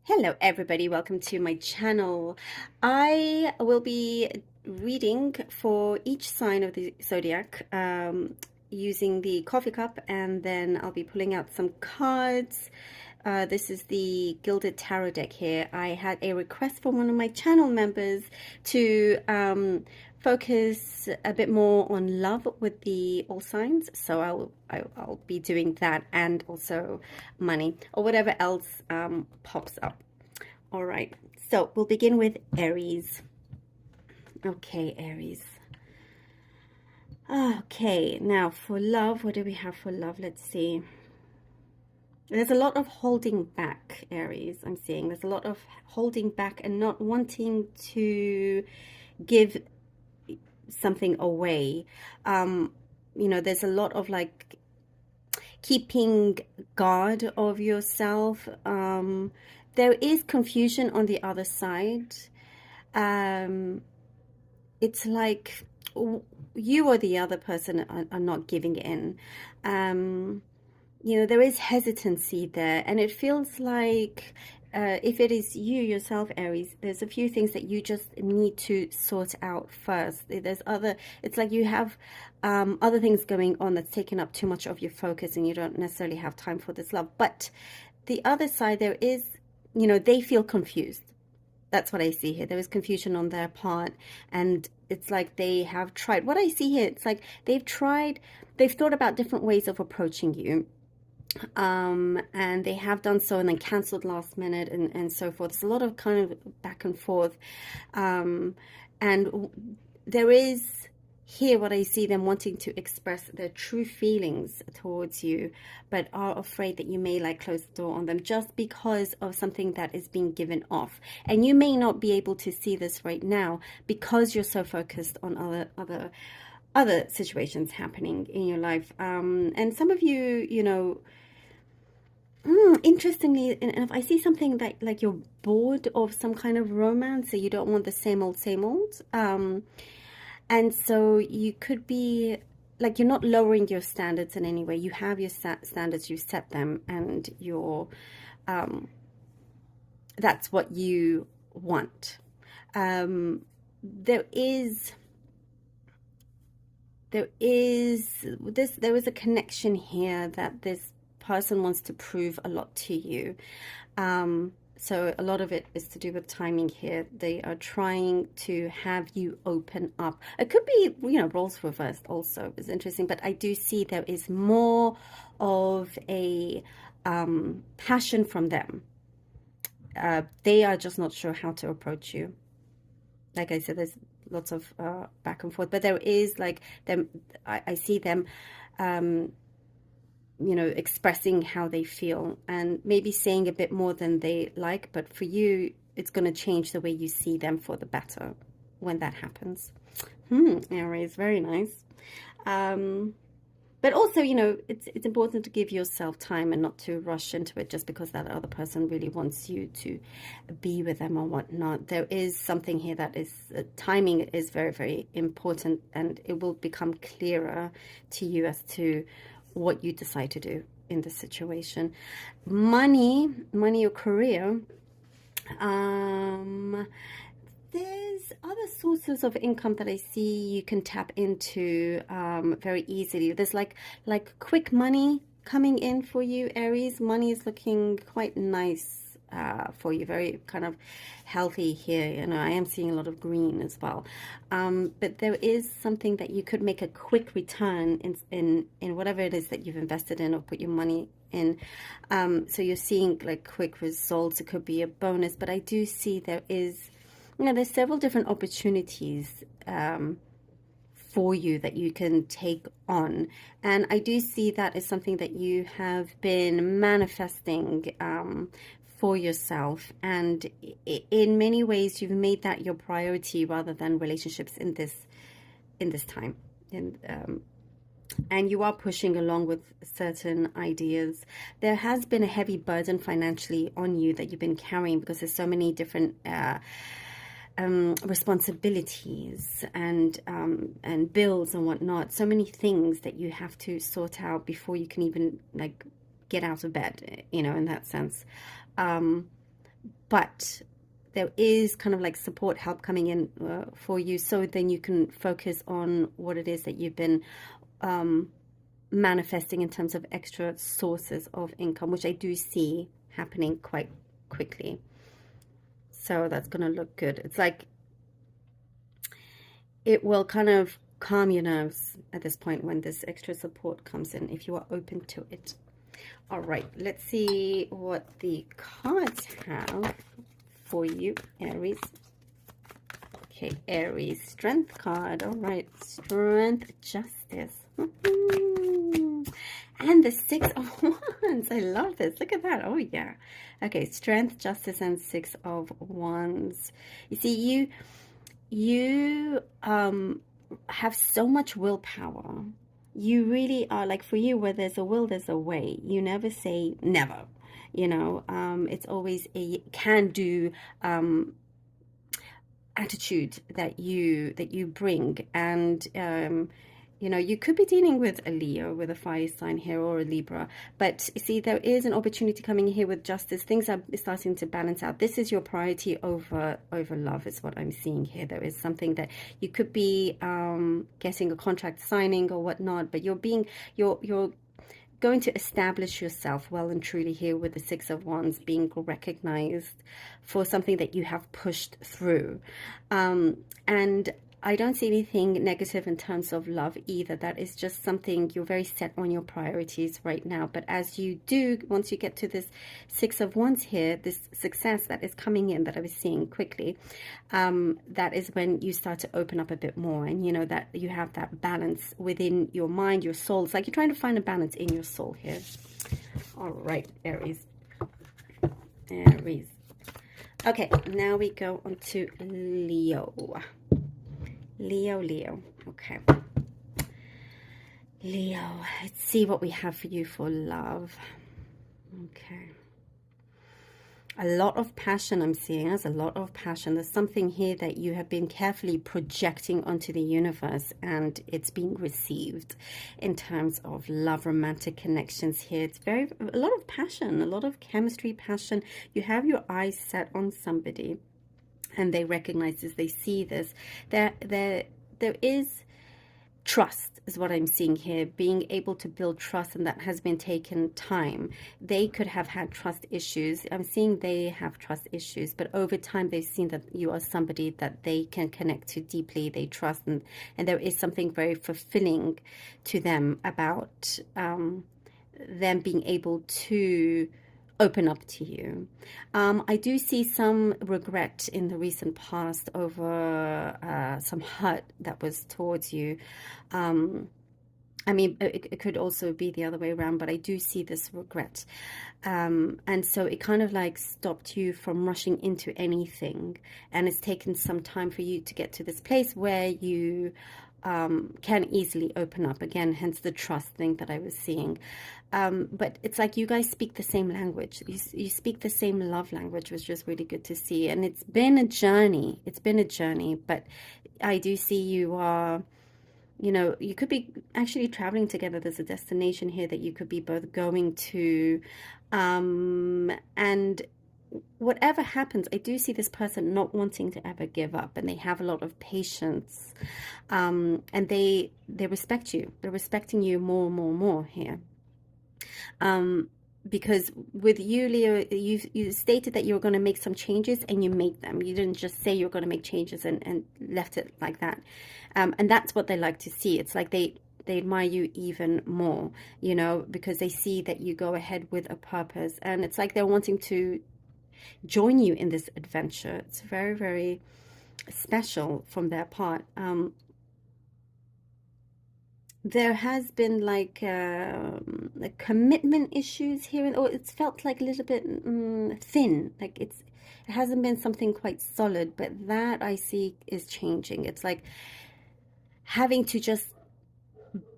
Hello everybody, welcome to my channel. I will be reading for each sign of the zodiac using the coffee cup, and then I'll be pulling out some cards. This is the Gilded Tarot deck here. I had a request from one of my channel members to focus a bit more on love with the all signs, so I'll be doing that, and also money or whatever else pops up. All right, so we'll begin with Aries. Okay, Aries. Okay, now for love, what do we have for love? Let's see. There's a lot of holding back, Aries. I'm seeing there's a lot of holding back and not wanting to give something away. There's a lot of like keeping guard of yourself. There is confusion on the other side. It's like you or the other person are not giving in. There is hesitancy there, and it feels like if it is you yourself, Aries, there's a few things that you just need to sort out first. It's like you have other things going on that's taking up too much of your focus, and you don't necessarily have time for this love. But the other side, there is, they feel confused. That's what I see here. There is confusion on their part, and it's like they have tried. What I see here, it's like they've thought about different ways of approaching you. And they have done so and then cancelled last minute and so forth. There's a lot of kind of back and forth. And there is here what I see them wanting to express their true feelings towards you, but are afraid that you may like close the door on them just because of something that is being given off. And you may not be able to see this right now because you're so focused on other situations happening in your life. And some of you, interestingly enough, I see something that like you're bored of some kind of romance, so you don't want the same old. And so you could be like, you're not lowering your standards in any way. You have your standards, you set them, and that's what you want. There is a connection here that this person wants to prove a lot to you. So a lot of it is to do with timing here. They are trying to have you open up. It could be, roles reversed also. It's interesting, but I do see there is more of a passion from them. They are just not sure how to approach you. Like I said, there's lots of back and forth, but there is like them. I see them expressing how they feel and maybe saying a bit more than they like, but for you, it's going to change the way you see them for the better when that happens. Aries, very nice. But also, it's important to give yourself time and not to rush into it just because that other person really wants you to be with them or whatnot. There is something here that is, timing is very, very important, and it will become clearer to you as to what you decide to do in this situation. Money or career. There's other sources of income that I see you can tap into very easily. There's like quick money coming in for you, Aries. Money is looking quite nice for you, very kind of healthy here. I am seeing a lot of green as well, but there is something that you could make a quick return in whatever it is that you've invested in or put your money in. So you're seeing like quick results. It could be a bonus, but I do see there is, there's several different opportunities for you that you can take on, and I do see that as something that you have been manifesting for yourself, and in many ways you've made that your priority rather than relationships in this time, and you are pushing along with certain ideas. There has been a heavy burden financially on you that you've been carrying because there's so many different responsibilities and bills and whatnot, so many things that you have to sort out before you can even like get out of bed, in that sense. but there is kind of like support help coming in for you, so then you can focus on what it is that you've been manifesting in terms of extra sources of income, which I do see happening quite quickly. So that's going to look good. It's like it will kind of calm your nerves at this point when this extra support comes in, if you are open to it. All right, let's see what the cards have for you, Aries. Okay, Aries, Strength card. All right, Strength, Justice. And the Six of Wands. I love this. Look at that. Oh, yeah. Okay, Strength, Justice, and Six of Wands. You see, you have so much willpower. You really are, like, for you, where there's a will, there's a way. You never say never. You know, it's always a can-do attitude that you bring. And you know, you could be dealing with a Leo, with a fire sign here, or a Libra, but see, there is an opportunity coming here with Justice. Things are starting to balance out. This is your priority over love, is what I'm seeing here. There is something that you could be getting a contract signing or whatnot, but you're going to establish yourself well and truly here with the Six of Wands, being recognized for something that you have pushed through. And I don't see anything negative in terms of love either. That is just something you're very set on your priorities right now. But as you do, once you get to this Six of Wands here, this success that is coming in that I was seeing quickly, that is when you start to open up a bit more. And you know that you have that balance within your mind, your soul. It's like you're trying to find a balance in your soul here. All right, Aries. Aries. Okay, now we go on to Leo. Leo. Okay. Leo, let's see what we have for you for love. Okay. A lot of passion I'm seeing. There's a lot of passion. There's something here that you have been carefully projecting onto the universe, and it's being received in terms of love, romantic connections here. It's a lot of passion, a lot of chemistry, passion. You have your eyes set on somebody, and they recognize this, they see this. There is trust, is what I'm seeing here, being able to build trust, and that has been taken time. They could have had trust issues. I'm seeing they have trust issues, but over time they've seen that you are somebody that they can connect to deeply, they trust, and there is something very fulfilling to them about them being able to open up to you. I do see some regret in the recent past over some hurt that was towards you. I mean, it could also be the other way around, but I do see this regret. And so it kind of like stopped you from rushing into anything. And it's taken some time for you to get to this place where you can easily open up again, hence the trust thing that I was seeing. But it's like you guys speak the same language. You speak the same love language, which is really good to see. And it's been a journey. It's been a journey, but I do see you are, you know, you could be actually traveling together. There's a destination here that you could be both going to. And whatever happens, I do see this person not wanting to ever give up, and they have a lot of patience, and they respect you. They're respecting you more here, because with you, Leo, you stated that you were going to make some changes, and you made them. You didn't just say you're going to make changes and left it like that, and that's what they like to see. It's like they admire you even more, you know, because they see that you go ahead with a purpose, and it's like they're wanting to join you in this adventure. It's very, very special from their part. There has been like commitment issues here, or it's felt like a little bit thin. Like it hasn't been something quite solid, but that I see is changing. It's like having to just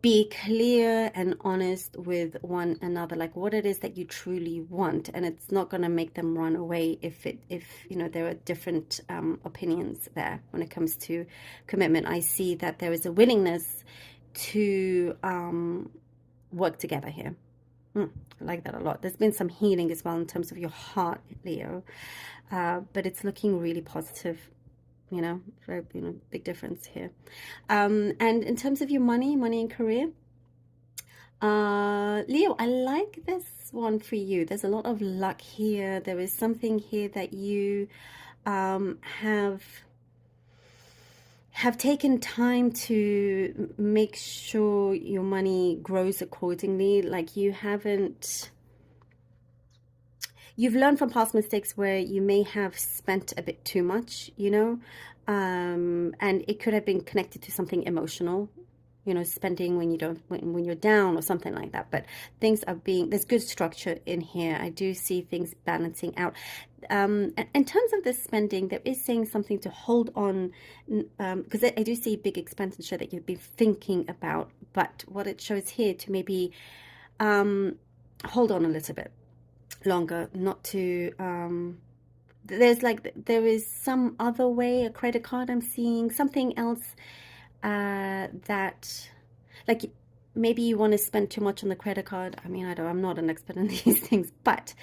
be clear and honest with one another, like what it is that you truly want, and it's not going to make them run away if you know there are different opinions there when it comes to commitment. I see that there is a willingness to work together here. I like that a lot. There's been some healing as well in terms of your heart, Leo, but it's looking really positive. Very, big difference here. And in terms of your money and career, Leo, I like this one for you. There's a lot of luck here. There is something here that you have taken time to make sure your money grows accordingly. Like you've learned from past mistakes where you may have spent a bit too much, and it could have been connected to something emotional, spending when you're down or something like that. But things are there's good structure in here. I do see things balancing out. In terms of the spending, there is saying something to hold on, because I do see big expenditure that you've been thinking about. But what it shows here to maybe hold on a little bit longer, not to there is some other way, a credit card I'm seeing, something else that, like, maybe you want to spend too much on the credit card. I mean, I'm not an expert in these things, but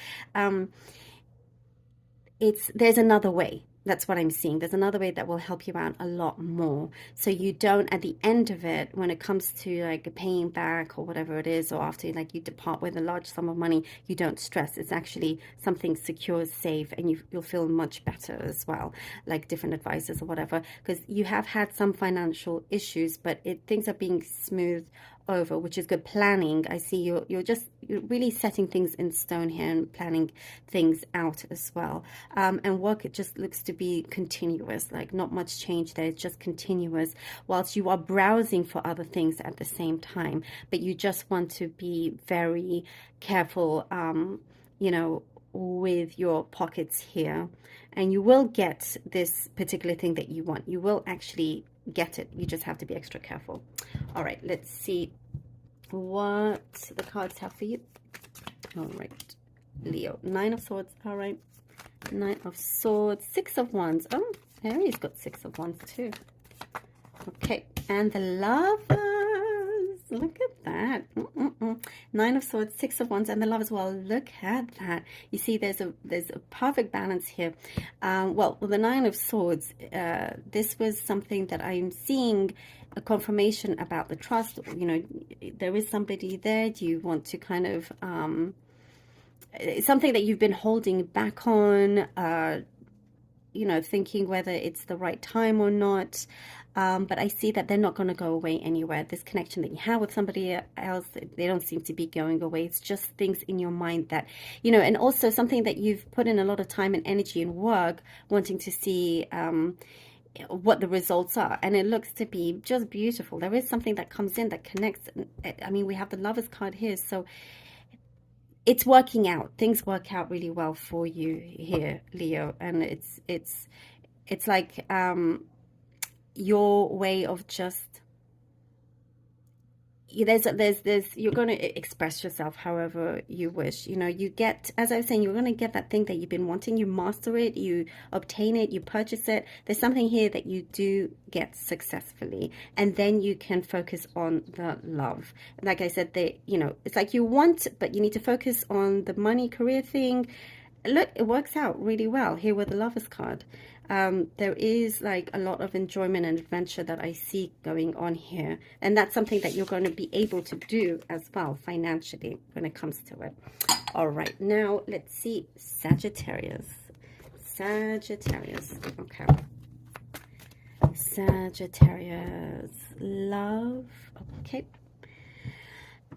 there's another way. That's what I'm seeing. There's another way that will help you out a lot more. So you don't, at the end of it, when it comes to like paying back or whatever it is, or after like you depart with a large sum of money, you don't stress. It's actually something secure, safe, and you'll feel much better as well, like different advisors or whatever, because you have had some financial issues, but things are being smoothed over, which is good. Planning, I see you're really setting things in stone here and planning things out as well. And work, it just looks to be continuous, like not much change there. It's just continuous, whilst you are browsing for other things at the same time. But you just want to be very careful, with your pockets here, and you will get this particular thing that you want. You will actually get it. You just have to be extra careful. All right, let's see what the cards have for you. All right, Leo, 9 of Swords. All right, 9 of Swords, 6 of Wands. Oh, Aries got 6 of Wands too. Okay, and the Lovers. Look at that. 9 of Swords, 6 of Wands, and the Lovers. Well, look at that. You see, there's a perfect balance here. Well, the 9 of Swords. This was something that I'm seeing a confirmation about the trust. There is somebody there. Do you want to kind of something that you've been holding back on? Thinking whether it's the right time or not. But I see that they're not going to go away anywhere. This connection that you have with somebody else, they don't seem to be going away. It's just things in your mind that, and also something that you've put in a lot of time and energy and work, wanting to see what the results are. And it looks to be just beautiful. There is something that comes in that connects. I mean, we have the Lovers card here. So it's working out. Things work out really well for you here, Leo. And it's like your way of just, you're going to express yourself however you wish. You get, as I was saying, you're going to get that thing that you've been wanting. You master it, you obtain it, you purchase it. There's something here that you do get successfully, and then you can focus on the love. Like I said, it's like you want, but you need to focus on the money career thing. Look, it works out really well here with the Lovers card. There is like a lot of enjoyment and adventure that I see going on here, and that's something that you're going to be able to do as well financially when it comes to it. All right, now let's see Sagittarius. Okay, Sagittarius, love. Okay,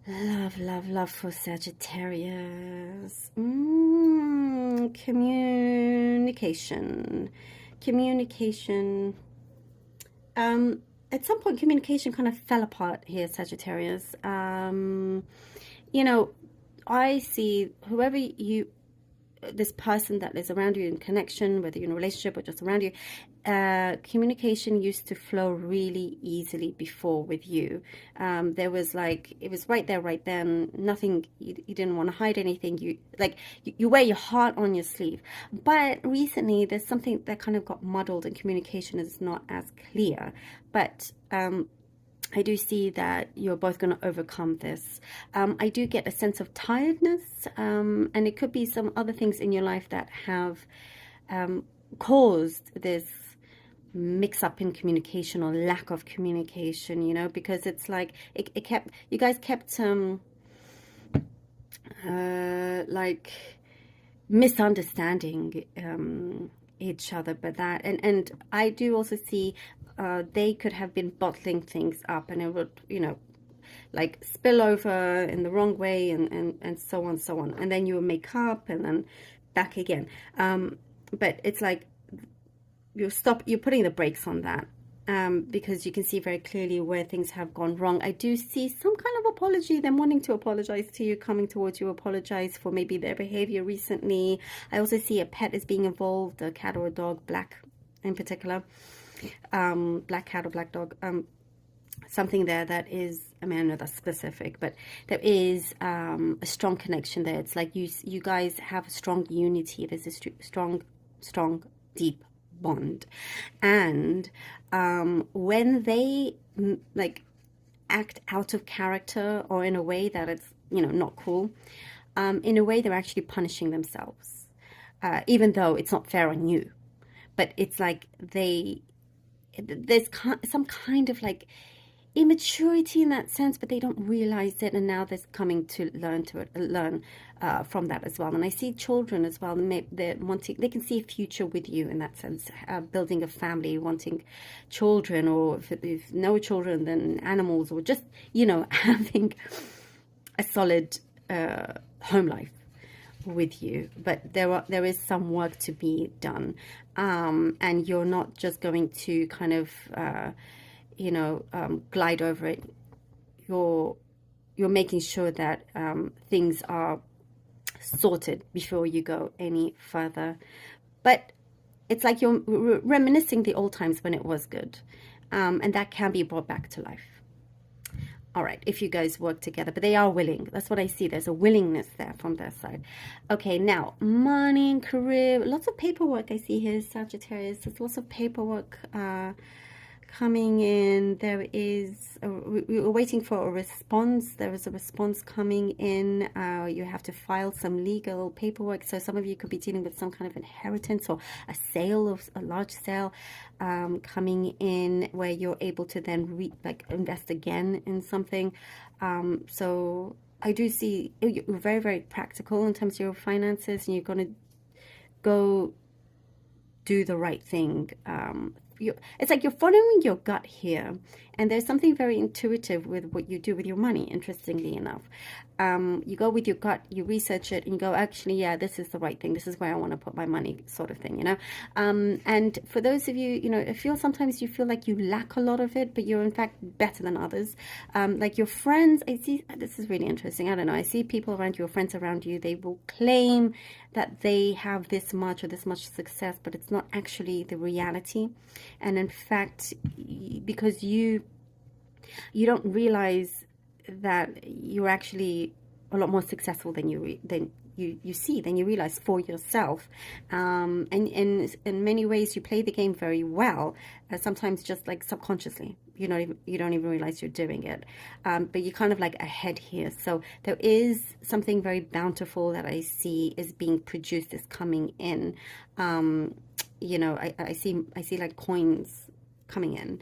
love for Sagittarius. Communication. At some point, communication kind of fell apart here, Sagittarius. I see whoever this person that is around you in connection, whether you're in a relationship or just around you, communication used to flow really easily before with you. There was it was right there, right then. Nothing, you didn't want to hide anything. You wear your heart on your sleeve. But recently, there's something that kind of got muddled, and communication is not as clear. But I do see that you're both going to overcome this. I do get a sense of tiredness, and it could be some other things in your life that have caused this mix up in communication or lack of communication, you know, because it's like it kept, you guys kept like misunderstanding each other. But that, and I do also see they could have been bottling things up, and it would, you know, like spill over in the wrong way, and so on, so on, and then you would make up and then back again. But it's like you're putting the brakes on that, because you can see very clearly where things have gone wrong. I do see some kind of apology, them wanting to apologize to you, coming towards you, apologize for maybe their behavior recently. I also see a pet is being involved, a cat or a dog, black in particular, black cat or black dog, something there that is, I mean, I know that's specific, but there is a strong connection there. It's like you guys have a strong unity. There's a strong, deep bond. And when they like act out of character or in a way that it's, you know, not cool, in a way they're actually punishing themselves, even though it's not fair on you. But it's like there's some kind of like immaturity in that sense, but they don't realize it, and now they're coming to learn from that as well. And I see children as well. They're wanting, they can see a future with you in that sense, building a family, wanting children, or if no children, then animals, or just, you know, having a solid home life with you. But there is some work to be done, and you're not just going to kind of you know, glide over it. You're making sure that things are sorted before you go any further. But it's like you're reminiscing the old times when it was good, and that can be brought back to life. All right, if you guys work together, but they are willing. That's what I see. There's a willingness there from their side. Okay, now money and career. Lots of paperwork I see here, Sagittarius. There's lots of paperwork coming in. There is we're waiting for a response. There is a response coming in. You have to file some legal paperwork. So some of you could be dealing with some kind of inheritance or a sale, of a large sale coming in, where you're able to then invest again in something. So I do see you're very, very practical in terms of your finances, and you're going to go do the right thing. It's like you're following your gut here, and there's something very intuitive with what you do with your money, interestingly enough. You go with your gut, you research it, and you go, actually, yeah, this is the right thing. This is where I want to put my money, sort of thing, you know. And for those of you, you know, sometimes you feel like you lack a lot of it, but you're in fact better than others. Like your friends, I see, this is really interesting. I don't know. I see people around you, or friends around you, they will claim that they have this much or this much success, but it's not actually the reality. And in fact, because you don't realize that you're actually a lot more successful than you realize for yourself. And in many ways, you play the game very well. Sometimes just like subconsciously, you don't even realize you're doing it. But you're kind of like ahead here. So there is something very bountiful that I see is being produced, is coming in. You know, I see like coins coming in.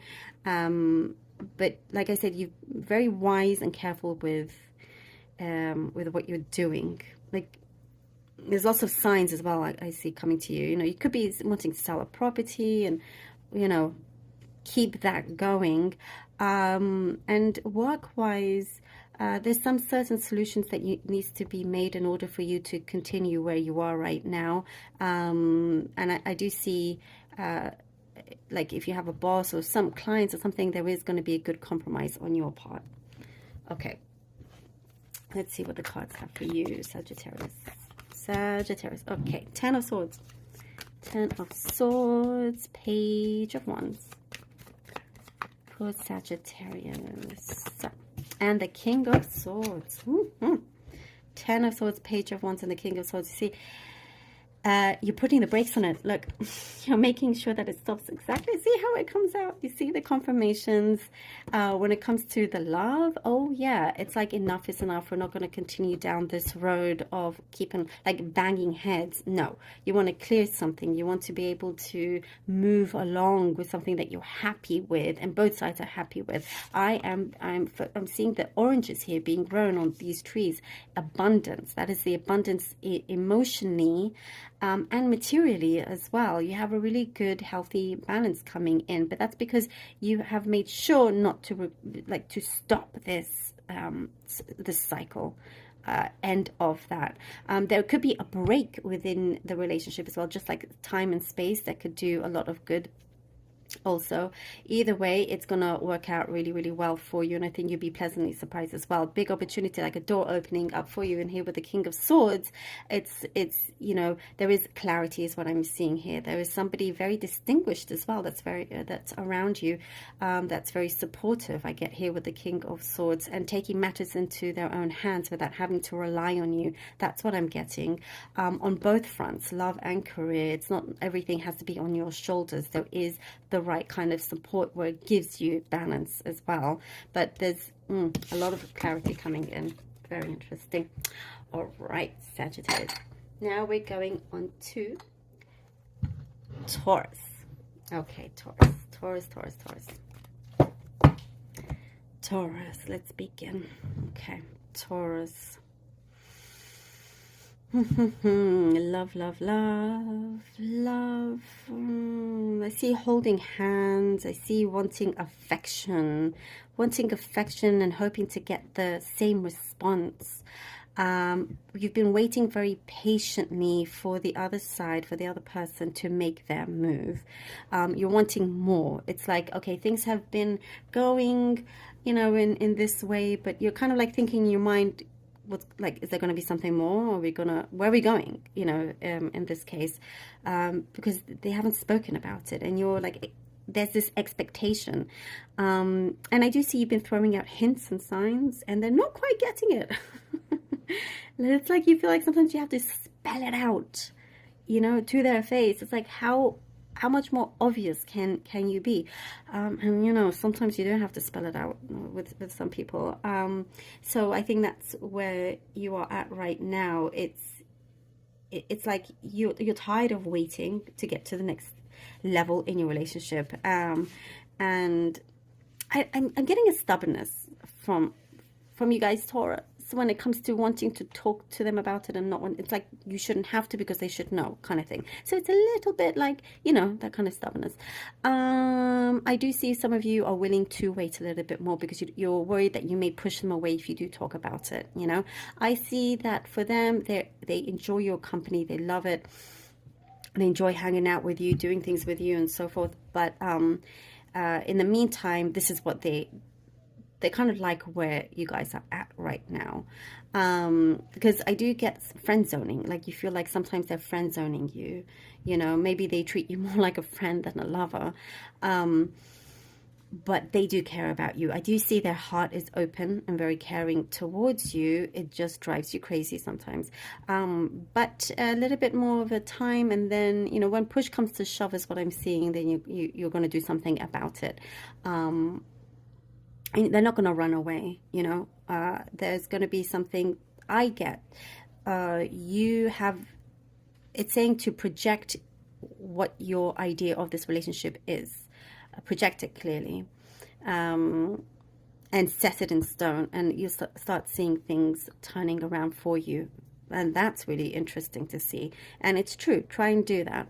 But like I said, you're very wise and careful with what you're doing. Like there's lots of signs as well I see coming to you. You know, you could be wanting to sell a property and, you know, keep that going. And work-wise, there's some certain solutions that needs to be made in order for you to continue where you are right now. And I do see, like if you have a boss or some clients or something, there is going to be a good compromise on your part. Okay. Let's see what the cards have for you, Sagittarius. Sagittarius. Okay, 10 of Swords. 10 of Swords, Page of Wands. For Sagittarius. And the King of Swords. 10 of Swords, Page of Wands, and the King of Swords. You see, you're putting the brakes on it. Look, you're making sure that it stops exactly. See how it comes out? You see the confirmations when it comes to the love. Oh yeah, it's like enough is enough. We're not going to continue down this road of keeping like banging heads. No, you want to clear something. You want to be able to move along with something that you're happy with, and both sides are happy with. I'm seeing the oranges here being grown on these trees. Abundance. That is the abundance emotionally. And materially as well. You have a really good, healthy balance coming in, but that's because you have made sure not to to stop this this cycle. End of that. There could be a break within the relationship as well, just like time and space that could do a lot of good. Also, either way, it's gonna work out really, really well for you, and I think you'll be pleasantly surprised as well. Big opportunity, like a door opening up for you. And here with the King of Swords, it's you know, there is clarity is what I'm seeing here. There is somebody very distinguished as well that's very that's around you, that's very supportive. I get here with the King of Swords, and taking matters into their own hands without having to rely on you. That's what I'm getting on both fronts, love and career. It's not everything has to be on your shoulders. There is the right kind of support where it gives you balance as well, but there's a lot of clarity coming in. Very interesting. All right, Sagittarius, now we're going on to Taurus. Okay, Taurus, let's begin. Okay, Taurus. Love, love, love, love. I see holding hands. I see wanting affection and hoping to get the same response. You've been waiting very patiently for the other side, for the other person to make their move. You're wanting more. It's like, okay, things have been going, you know, in this way, but you're kind of like thinking in your mind, what's like, is there going to be something more? Or where are we going, you know, in this case, because they haven't spoken about it, and you're like, there's this expectation, and I do see you've been throwing out hints and signs, and they're not quite getting it. It's like you feel like sometimes you have to spell it out, you know, to their face. It's like, how much more obvious can you be? And you know, sometimes you don't have to spell it out with some people. So I think that's where you are at right now. It's like you're tired of waiting to get to the next level in your relationship. And I'm getting a stubbornness from you guys, Taurus, when it comes to wanting to talk to them about it, and not when it's like you shouldn't have to because they should know, kind of thing. So it's a little bit like, you know, that kind of stubbornness. I do see some of you are willing to wait a little bit more because you're worried that you may push them away if you do talk about it, you know. I see that for them, they enjoy your company, they love it, they enjoy hanging out with you, doing things with you and so forth. But in the meantime, this is what they kind of like where you guys are at right now, because I do get friend zoning. Like, you feel like sometimes they're friend zoning you, you know, maybe they treat you more like a friend than a lover, but they do care about you. I do see their heart is open and very caring towards you. It just drives you crazy sometimes, but a little bit more of a time, and then, you know, when push comes to shove is what I'm seeing, then you're going to do something about it. They're not going to run away, you know. There's going to be something I get. It's saying to project what your idea of this relationship is. Project it clearly, and set it in stone, and you start seeing things turning around for you. And that's really interesting to see. And it's true. Try and do that.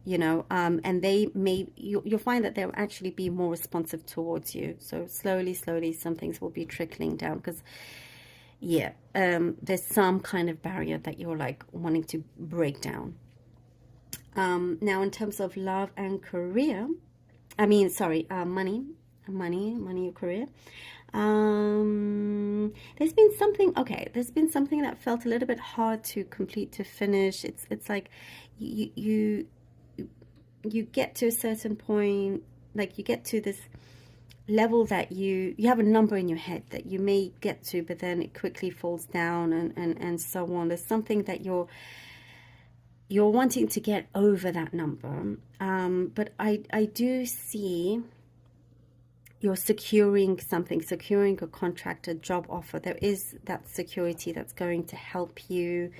You know, and you'll find that they'll actually be more responsive towards you. So slowly, some things will be trickling down, because, yeah, there's some kind of barrier that you're like wanting to break down. Now, in terms of love and career, money, or career. There's been something that felt a little bit hard to complete, to finish. It's like you get to a certain point, like you get to this level that you have a number in your head that you may get to, but then it quickly falls down, and so on. There's something that you're wanting to get over that number. But I do see you're securing something, securing a contract, a job offer. There is that security that's going to help you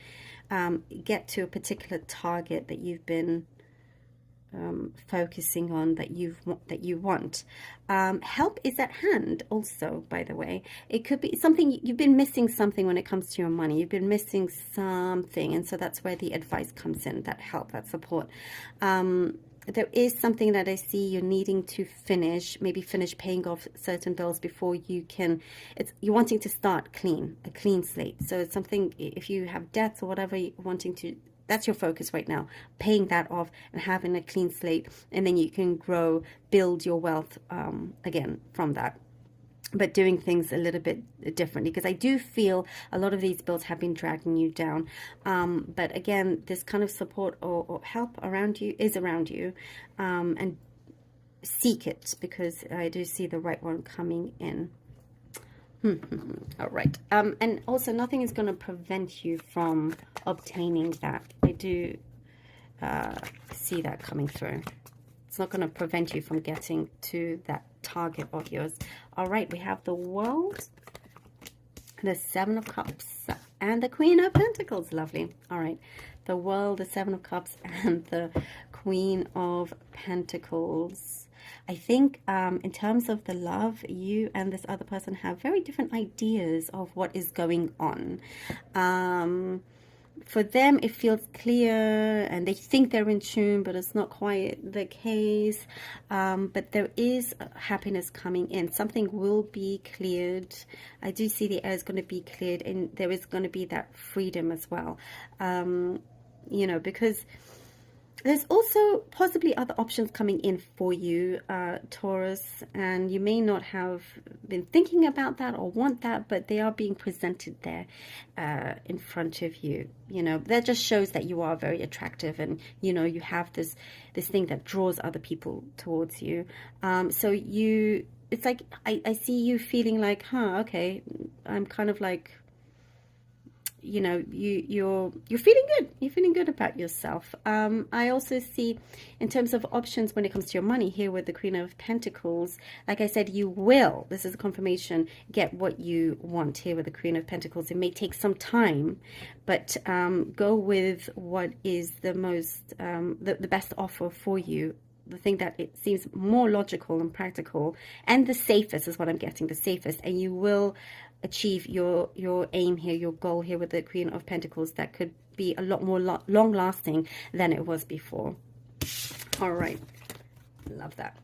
get to a particular target that you've been focusing on, that you want. Help is at hand also, by the way. It could be something you've been missing, something when it comes to your money. You've been missing something, and so that's where the advice comes in, that help, that support. There is something that I see you're needing to finish, maybe finish paying off certain bills before you can, you're wanting to start clean, a clean slate. So it's something, if you have debts or whatever, you're wanting to, that's your focus right now, paying that off and having a clean slate, and then you can grow, build your wealth again from that. But doing things a little bit differently, because I do feel a lot of these bills have been dragging you down. But again, this kind of support or help around you is around you, and seek it, because I do see the right one coming in. All right. And also, nothing is going to prevent you from obtaining that. I do see that coming through. It's not going to prevent you from getting to that target of yours. All right, we have the World, the Seven of Cups, and the Queen of Pentacles. Lovely. All right, the World, the Seven of Cups, and the Queen of Pentacles. I think in terms of the love, you and this other person have very different ideas of what is going on. For them, it feels clear, and they think they're in tune, but it's not quite the case. But there is happiness coming in. Something will be cleared. I do see the air is going to be cleared, and there is going to be that freedom as well. You know, because there's also possibly other options coming in for you, Taurus, and you may not have been thinking about that or want that, but they are being presented there in front of you. You know, that just shows that you are very attractive, and, you know, you have this thing that draws other people towards you. So it's like, I see you feeling like, okay, I'm kind of like, you know, you're feeling good. You're feeling good about yourself. I also see, in terms of options when it comes to your money, here with the Queen of Pentacles, like I said, you will, this is a confirmation, get what you want here with the Queen of Pentacles. It may take some time, but go with what is the most, the best offer for you. The thing that it seems more logical and practical, and the safest is what I'm getting, the safest, and you will achieve your aim here, your goal here with the Queen of Pentacles, that could be a lot more long lasting than it was before. All right, love that.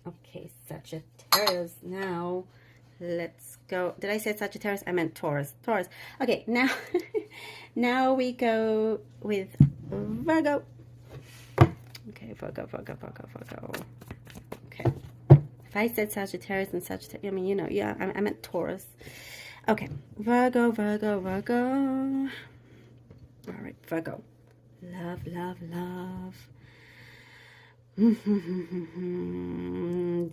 Okay, Sagittarius, now let's go. Did I say Sagittarius? I meant Taurus. Okay, now now we go with Virgo. Okay, Virgo. Okay. If I said Sagittarius and Sagittarius, I mean, you know, yeah, I meant Taurus. Okay, Virgo. All right, Virgo. Love.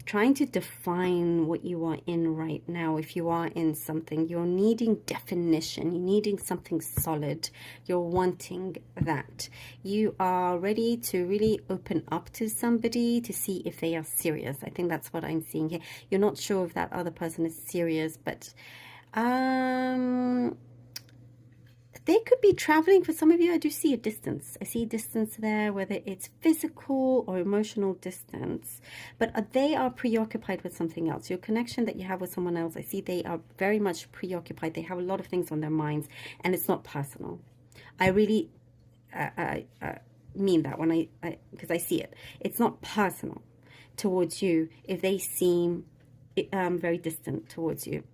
Trying to define what you are in right now. If you are in something, you're needing definition, you're needing something solid, you're wanting that. You are ready to really open up to somebody to see if they are serious. I think that's what I'm seeing here. You're not sure if that other person is serious, but they could be traveling. For some of you, I do see a distance. I see a distance there, whether it's physical or emotional distance. But they are preoccupied with something else. Your connection that you have with someone else, I see they are very much preoccupied. They have a lot of things on their minds, and it's not personal. I really mean that when because I see it. It's not personal towards you if they seem very distant towards you.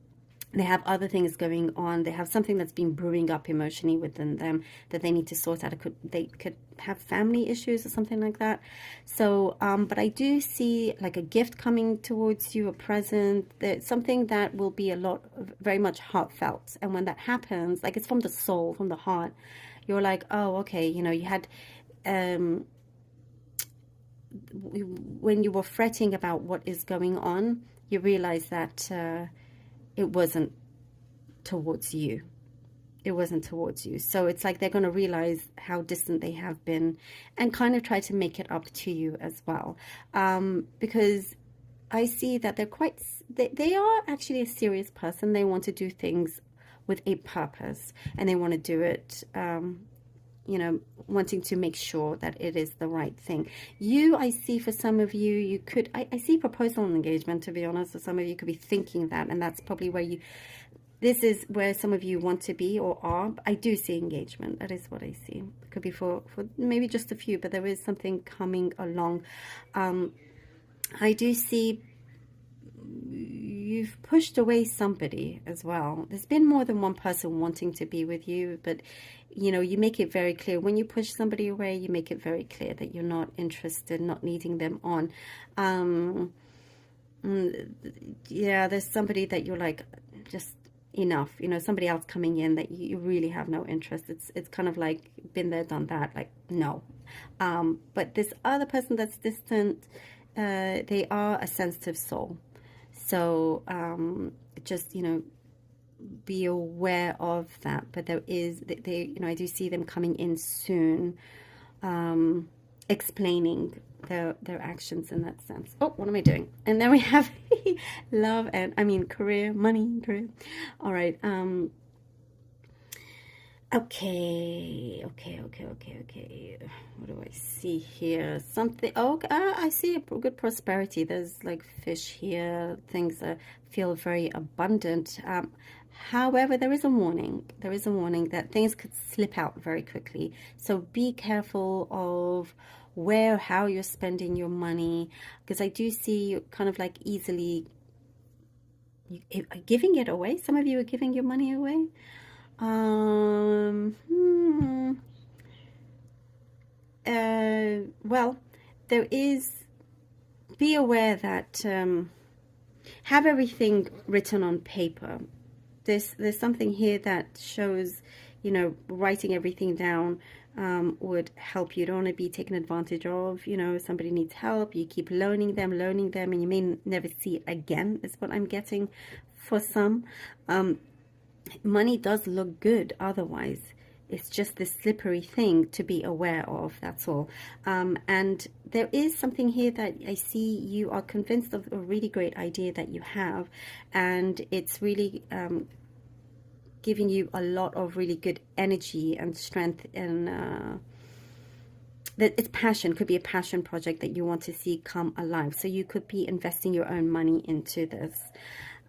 They have other things going on. They have something that's been brewing up emotionally within them that they need to sort out. They could have family issues or something like that. So, but I do see like a gift coming towards you, a present. There's something that will be very much heartfelt. And when that happens, like it's from the soul, from the heart, you're like, oh, okay, you know, you had, when you were fretting about what is going on, you realize that it wasn't towards you. it wasn't towards you. So it's like they're going to realize how distant they have been and kind of try to make it up to you as well. Because I see that they're quite, they are actually a serious person. They want to do things with a purpose, and they want to do it, you know, wanting to make sure that it is the right thing. I see for some of you, you could, I see proposal and engagement, to be honest. For some of you could be thinking that, and that's probably where this is where some of you want to be or are. I do see engagement. That is what I see. It could be for maybe just a few, but there is something coming along. I do see you've pushed away somebody as well. There's been more than one person wanting to be with you, but you know, you make it very clear when you push somebody away, you make it very clear that you're not interested, not needing them on. Yeah, there's somebody that you're like, just enough, you know, somebody else coming in that you really have no interest. It's kind of like been there, done that, like no. But this other person that's distant, they are a sensitive soul. So just, you know, be aware of that. But there is, you know, I do see them coming in soon, explaining their actions in that sense. Oh, what am I doing? And then we have love and, I mean, career, money, career. All right. Okay. What do I see here? Something. Oh, I see a good prosperity. There's like fish here. Things feel very abundant. However, there is a warning. There is a warning that things could slip out very quickly. So be careful of how you're spending your money, because I do see you kind of like easily giving it away. Some of you are giving your money away. Well, there is, be aware that have everything written on paper. There's something here that shows, you know, writing everything down would help you. You don't want to be taken advantage of. You know, somebody needs help, you keep loaning them, and you may never see it again, is what I'm getting for some. Money does look good otherwise. It's just this slippery thing to be aware of, that's all. And there is something here that I see you are convinced of a really great idea that you have, and it's really giving you a lot of really good energy and strength, and that it's passion, could be a passion project that you want to see come alive. So you could be investing your own money into this.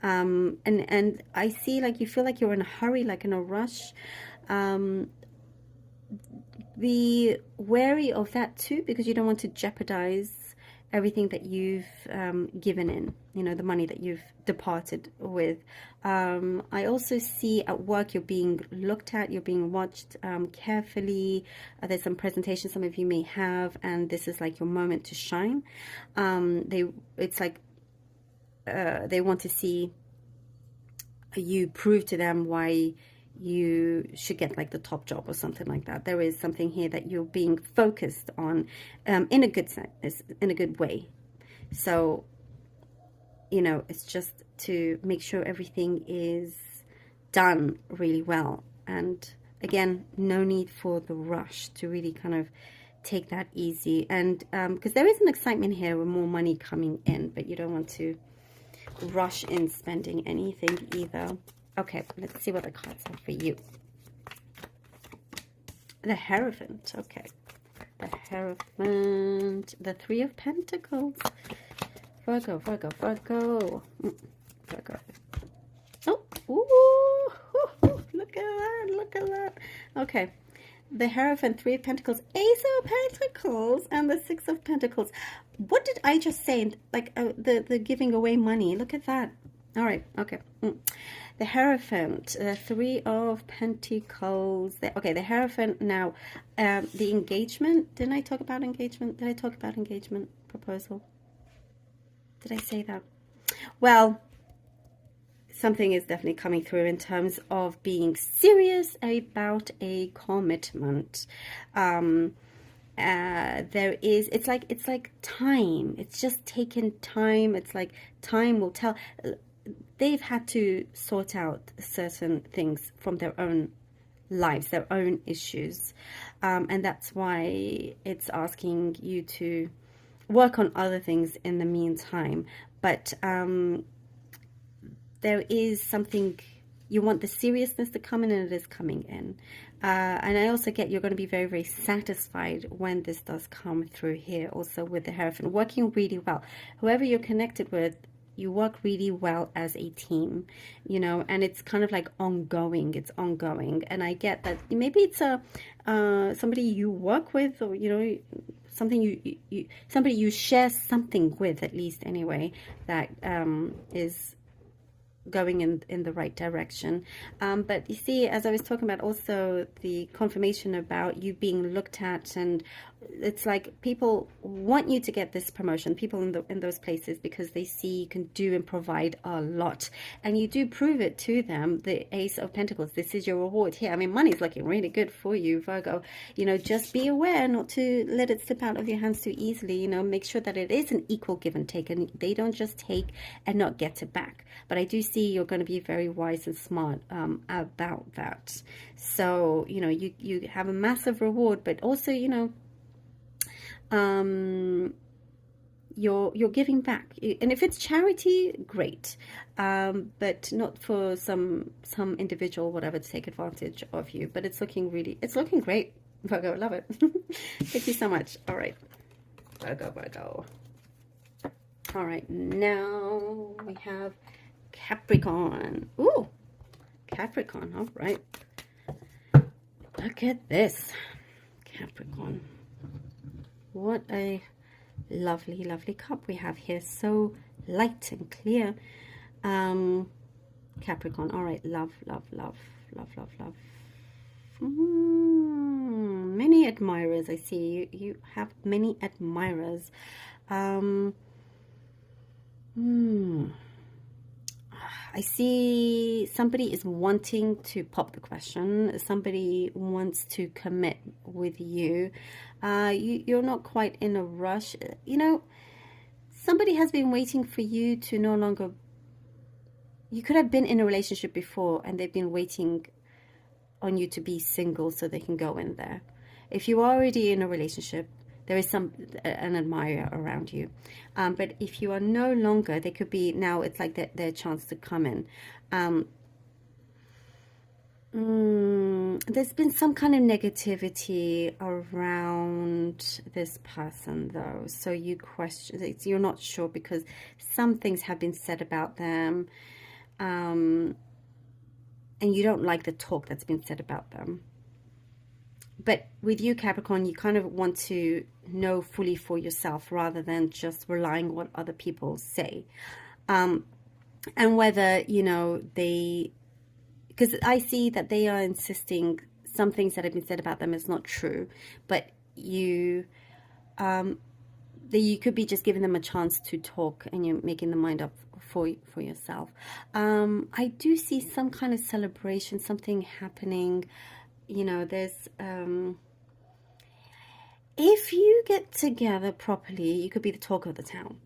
And I see like you feel like you're in a hurry, like in a rush. Be wary of that too, because you don't want to jeopardize everything that you've given in, you know, the money that you've departed with. I also see at work you're being looked at, you're being watched carefully. There's some presentations some of you may have, and this is like your moment to shine. It's like they want to see you prove to them why you should get like the top job or something like that. There is something here that you're being focused on in a good sense, in a good way. So, you know, it's just to make sure everything is done really well. And again, no need for the rush, to really kind of take that easy. And because there is an excitement here with more money coming in, but you don't want to rush in spending anything either. Okay, let's see what the cards are for you. The Hierophant. Okay, the Hierophant. The Three of Pentacles. Virgo. Virgo. Oh, ooh, look at that. Okay, the Hierophant, Three of Pentacles, Ace of Pentacles, and the Six of Pentacles. What did I just say? Like the giving away money. Look at that. All right. Okay. The Hierophant, Three of Pentacles. Okay, the Hierophant. Now, the engagement. Didn't I talk about engagement? Did I talk about engagement proposal? Did I say that? Well, something is definitely coming through in terms of being serious about a commitment. There is, it's like time. It's just taken time. It's like time will tell. They've had to sort out certain things from their own lives, their own issues. And that's why it's asking you to work on other things in the meantime. But there is something, you want the seriousness to come in, and it is coming in. And I also get you're going to be very, very satisfied when this does come through here, also with the Hierophant, working really well. Whoever you're connected with, you work really well as a team, you know, and it's kind of like ongoing. It's ongoing. And I get that maybe it's somebody you work with, or, you know, something somebody you share something with, at least anyway, that is going in the right direction. But you see, as I was talking about, also the confirmation about you being looked at, and it's like people want you to get this promotion, people in those places, because they see you can do and provide a lot, and you do prove it to them. The Ace of Pentacles, this is your reward here. I mean, money's looking really good for you, Virgo. You know, just be aware not to let it slip out of your hands too easily. You know, make sure that it is an equal give and take, and they don't just take and not get it back. But I do see you're going to be very wise and smart about that. So, you know, you have a massive reward, but also, you know, you're giving back. And if it's charity, great, but not for some individual, whatever, to take advantage of you. But it's looking great, Virgo. Love it. Thank you so much. All right, Virgo. All right, now we have Capricorn. Ooh, Capricorn. All right, look at this, Capricorn. What a lovely, lovely cup we have here. So light and clear. Capricorn. All right. Love. Many admirers. I see you have many admirers. I see somebody is wanting to pop the question. Somebody wants to commit with you. You're not quite in a rush. You know, somebody has been waiting for you to no longer... You could have been in a relationship before, and they've been waiting on you to be single so they can go in there. If you're already in a relationship, there is an admirer around you. But if you are no longer, they could be, now it's like their chance to come in. There's been some kind of negativity around this person, though. So you question, you're not sure, because some things have been said about them. And you don't like the talk that's been said about them. But with you, Capricorn, you kind of want to know fully for yourself, rather than just relying on what other people say. And whether, you know, because I see that they are insisting some things that have been said about them is not true, but you could be just giving them a chance to talk, and you're making the mind up for yourself. I do see some kind of celebration, something happening. You know, there's if you get together properly, you could be the talk of the town.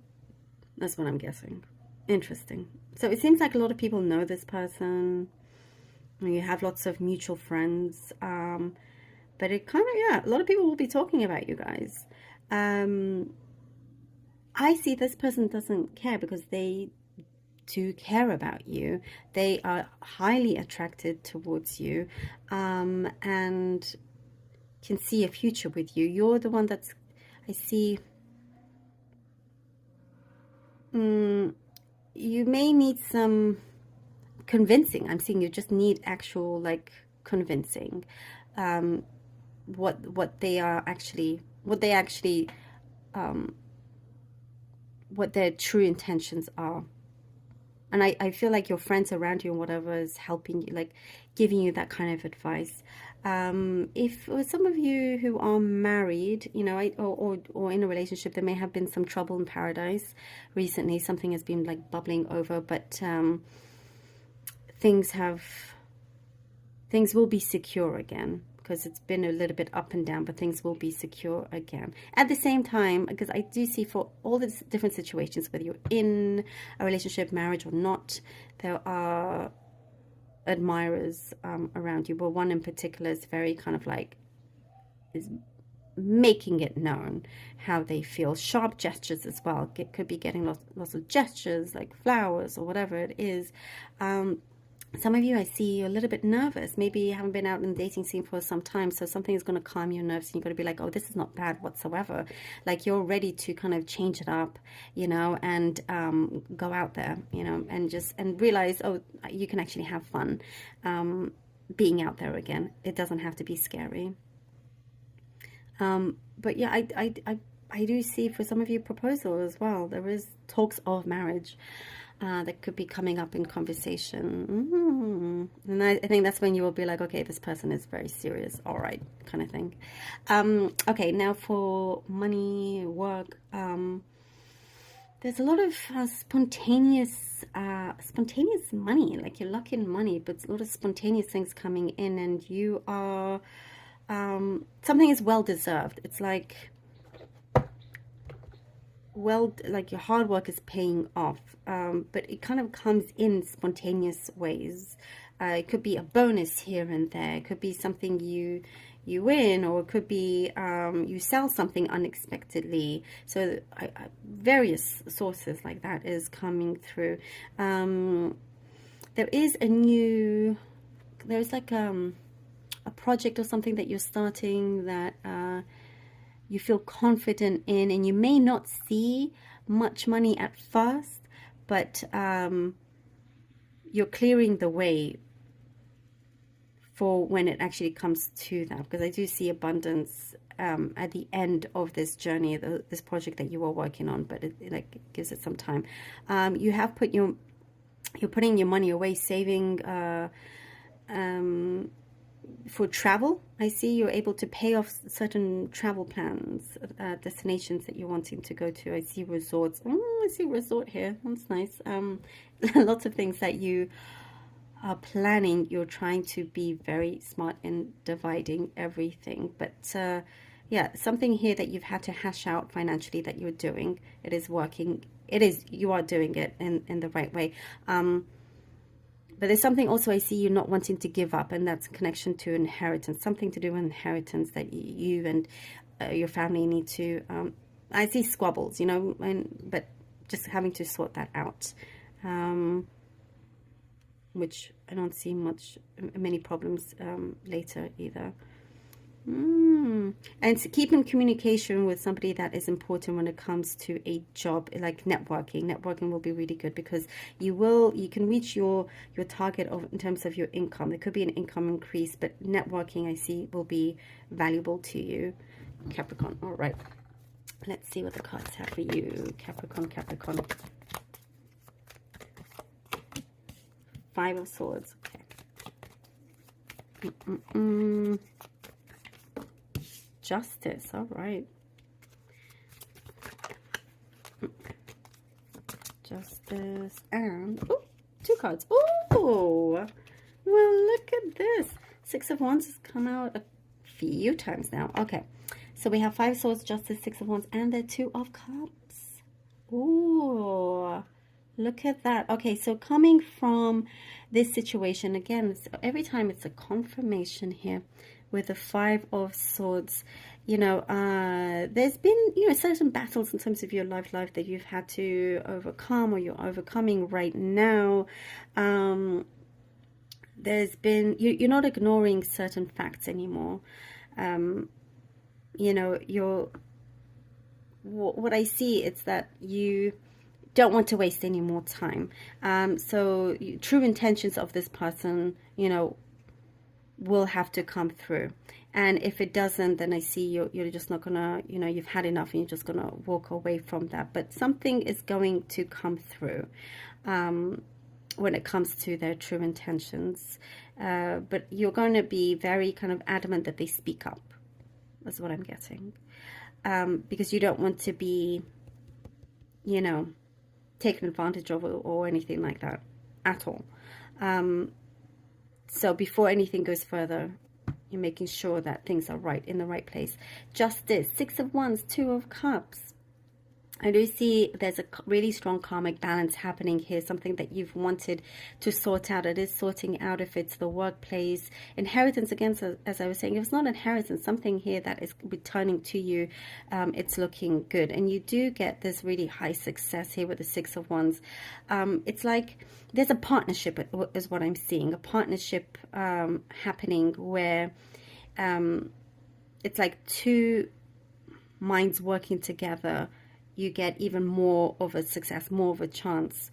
That's what I'm guessing. Interesting. So it seems like a lot of people know this person. You have lots of mutual friends. But it kind of, yeah, a lot of people will be talking about you guys. I see this person doesn't care, because they do care about you. They are highly attracted towards you, and can see a future with you. You're the one that's, I see, you may need some convincing. I'm seeing you just need actual, like, convincing, what their true intentions are. And I feel like your friends around you and whatever is helping you, like giving you that kind of advice. If for some of you who are married, you know, or in a relationship, there may have been some trouble in paradise recently. Something has been like bubbling over, but things will be secure again, because it's been a little bit up and down, but things will be secure again. At the same time, because I do see for all the different situations, whether you're in a relationship, marriage or not, there are admirers around you, but one in particular is very kind of like, is making it known how they feel. Sharp gestures as well. It could be getting lots of gestures like flowers or whatever it is. Some of you, I see you're a little bit nervous. Maybe you haven't been out in the dating scene for some time, so something is going to calm your nerves and you're going to be like, oh, this is not bad whatsoever. Like, you're ready to kind of change it up, you know, and go out there, you know, and realize, oh, you can actually have fun being out there again. It doesn't have to be scary. But yeah, I do see for some of you proposal as well. There is talks of marriage that could be coming up in conversation. And I think that's when you will be like, okay, this person is very serious. All right, kind of thing. Okay, now for money, work. There's a lot of spontaneous money, like you're lucky in money, but a lot of spontaneous things coming in, and you are, something is well deserved. It's like, well, like your hard work is paying off, but it kind of comes in spontaneous ways. It could be a bonus here and there. It could be something you win, or it could be you sell something unexpectedly. So various sources like that is coming through. There is there's like a project or something that you're starting that you feel confident in, and you may not see much money at first, but you're clearing the way for when it actually comes to that, because I do see abundance at the end of this journey, this project that you are working on, but it like gives it some time. You have you're putting your money away, saving for travel. I see you're able to pay off certain travel plans, destinations that you're wanting to go to. I see resorts. I see resort here. That's nice. Lots of things that you are planning. You're trying to be very smart in dividing everything. But yeah, something here that you've had to hash out financially that you're doing. It is working. You are doing it in the right way. But there's something also I see you not wanting to give up, and that's a connection to inheritance, something to do with inheritance that you and your family need to, I see squabbles, you know, but just having to sort that out, which I don't see many problems later either. And to keep in communication with somebody that is important when it comes to a job, like networking will be really good, because you can reach your target in terms of your income. There could be an income increase, but networking, I see, will be valuable to you, Capricorn. All right, let's see what the cards have for you, Capricorn. Five of Swords. Okay. Justice. All right. Justice and two cards. Oh, well, look at this. Six of Wands has come out a few times now. Okay, so we have Five of Swords, Justice, Six of Wands, and the Two of Cups. Oh, look at that. Okay, so coming from this situation, again, every time it's a confirmation here with the Five of Swords. You know, there's been, you know, certain battles in terms of your life that you've had to overcome, or you're overcoming right now. There's been, you're not ignoring certain facts anymore. You know, what I see is that you don't want to waste any more time. So true intentions of this person, you know, will have to come through. And if it doesn't, then I see you're just not gonna, you know, you've had enough and you're just gonna walk away from that. But something is going to come through when it comes to their true intentions. But you're going to be very kind of adamant that they speak up. That's what I'm getting. Because you don't want to be, you know, taken advantage of or anything like that at all. So before anything goes further, you're making sure that things are right, in the right place. Justice, Six of Wands, Two of Cups. I do see there's a really strong karmic balance happening here, something that you've wanted to sort out. It is sorting out if it's the workplace. Inheritance, again, so as I was saying, if it's not inheritance, something here that is returning to you, it's looking good. And you do get this really high success here with the Six of Wands. It's like there's a partnership is what I'm seeing, a partnership happening where it's like two minds working together. You get even more of a success, more of a chance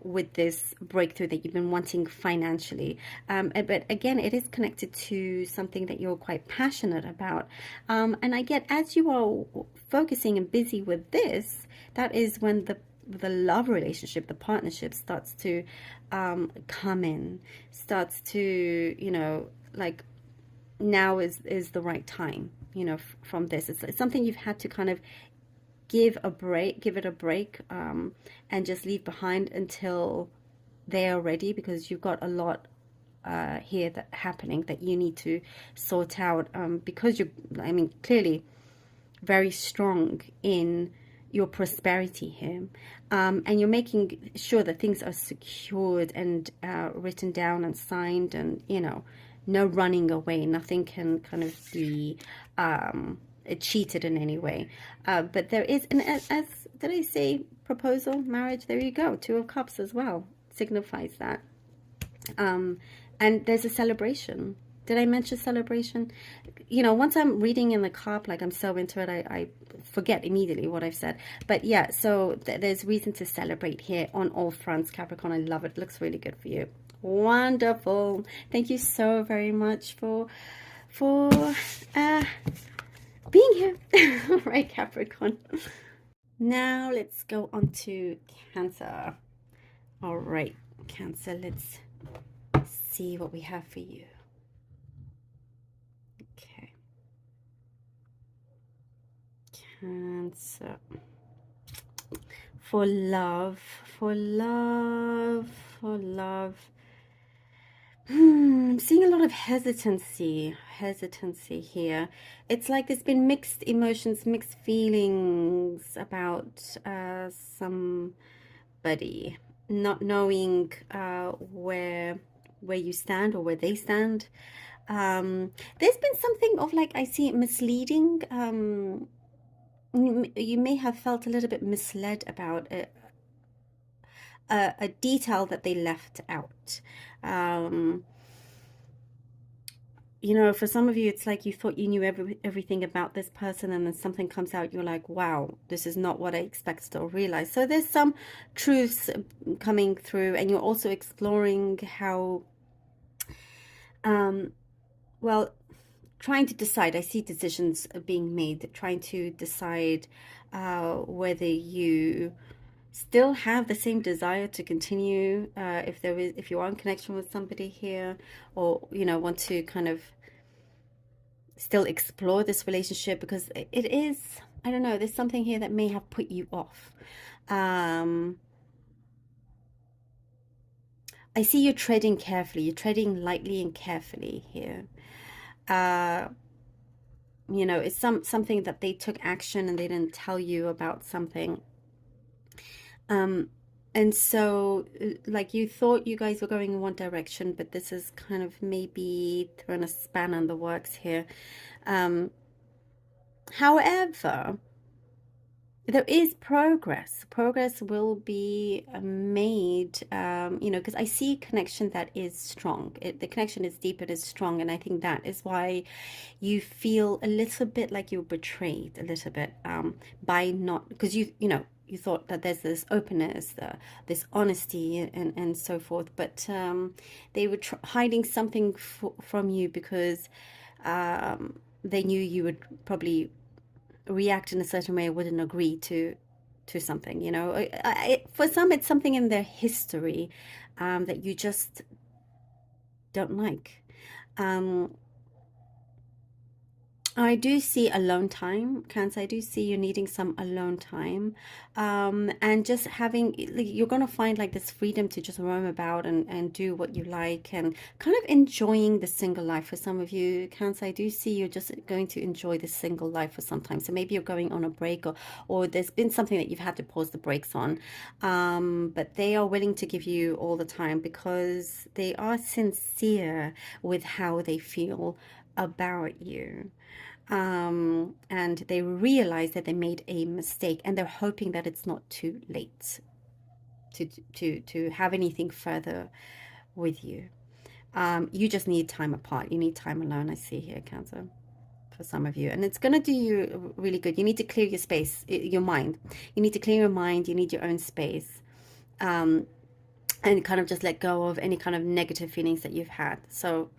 with this breakthrough that you've been wanting financially. But again, it is connected to something that you're quite passionate about. And I get, as you are focusing and busy with this, that is when the love relationship, the partnership starts to come in, starts to, you know, like now is the right time, you know, from this. It's something you've had to kind of give it a break, and just leave behind until they are ready, because you've got a lot here that happening that you need to sort out, because you're, I mean, clearly very strong in your prosperity here, and you're making sure that things are secured and written down and signed, and, you know, no running away. Nothing can kind of be cheated in any way. But there is, and as did I say, proposal, marriage, there you go. Two of Cups as well signifies that. And there's a celebration. Did I mention celebration? You know, once I'm reading in the cup, like I'm so into it, I forget immediately what I've said. But yeah, so there's reason to celebrate here on all fronts, Capricorn. I love it. It looks really good for you. Wonderful. Thank you so very much for being here. All right, Capricorn. Now let's go on to Cancer. All right, Cancer, let's see what we have for you. Okay. Cancer. For love. I'm seeing a lot of hesitancy here. It's like there's been mixed emotions, mixed feelings about somebody, not knowing where you stand or where they stand. There's been something of, like, I see it misleading. You may have felt a little bit misled about a detail that they left out. You know, for some of you, it's like you thought you knew everything about this person, and then something comes out, you're like, wow, this is not what I expected or realized. So there's some truths coming through, and you're also exploring how, well, trying to decide. I see decisions being made, trying to decide whether you still have the same desire to continue, if you are in connection with somebody here, or, you know, want to kind of still explore this relationship, because it is, I don't know, there's something here that may have put you off. I see you're treading carefully, you're treading lightly and carefully here. You know, it's something that they took action and they didn't tell you about something. And so, like, you thought you guys were going in one direction, but this is kind of maybe throwing a span in the works here. However, there is progress. Progress will be made, you know, because I see connection that is strong. The connection is deep, it is strong, and I think that is why you feel a little bit like you're betrayed, a little bit, by not, because you know, you thought that there's this openness, this honesty, and so forth, but they were hiding something from you, because they knew you would probably react in a certain way, wouldn't agree to something, you know. For some, it's something in their history that you just don't like. I do see alone time, Cancer. I do see you needing some alone time, and just having like, you're gonna find like this freedom to just roam about and do what you like and kind of enjoying the single life. For some of you, Cancer, I do see you're just going to enjoy the single life for some time. So maybe you're going on a break, or there's been something that you've had to pause the brakes on, but they are willing to give you all the time because they are sincere with how they feel about you, and they realize that they made a mistake, and they're hoping that it's not too late to have anything further with you. You just need time apart. You need time alone. I see here, Cancer, for some of you, and it's going to do you really good. You need to clear your space, your mind. You need to clear your mind. You need your own space, and kind of just let go of any kind of negative feelings that you've had. So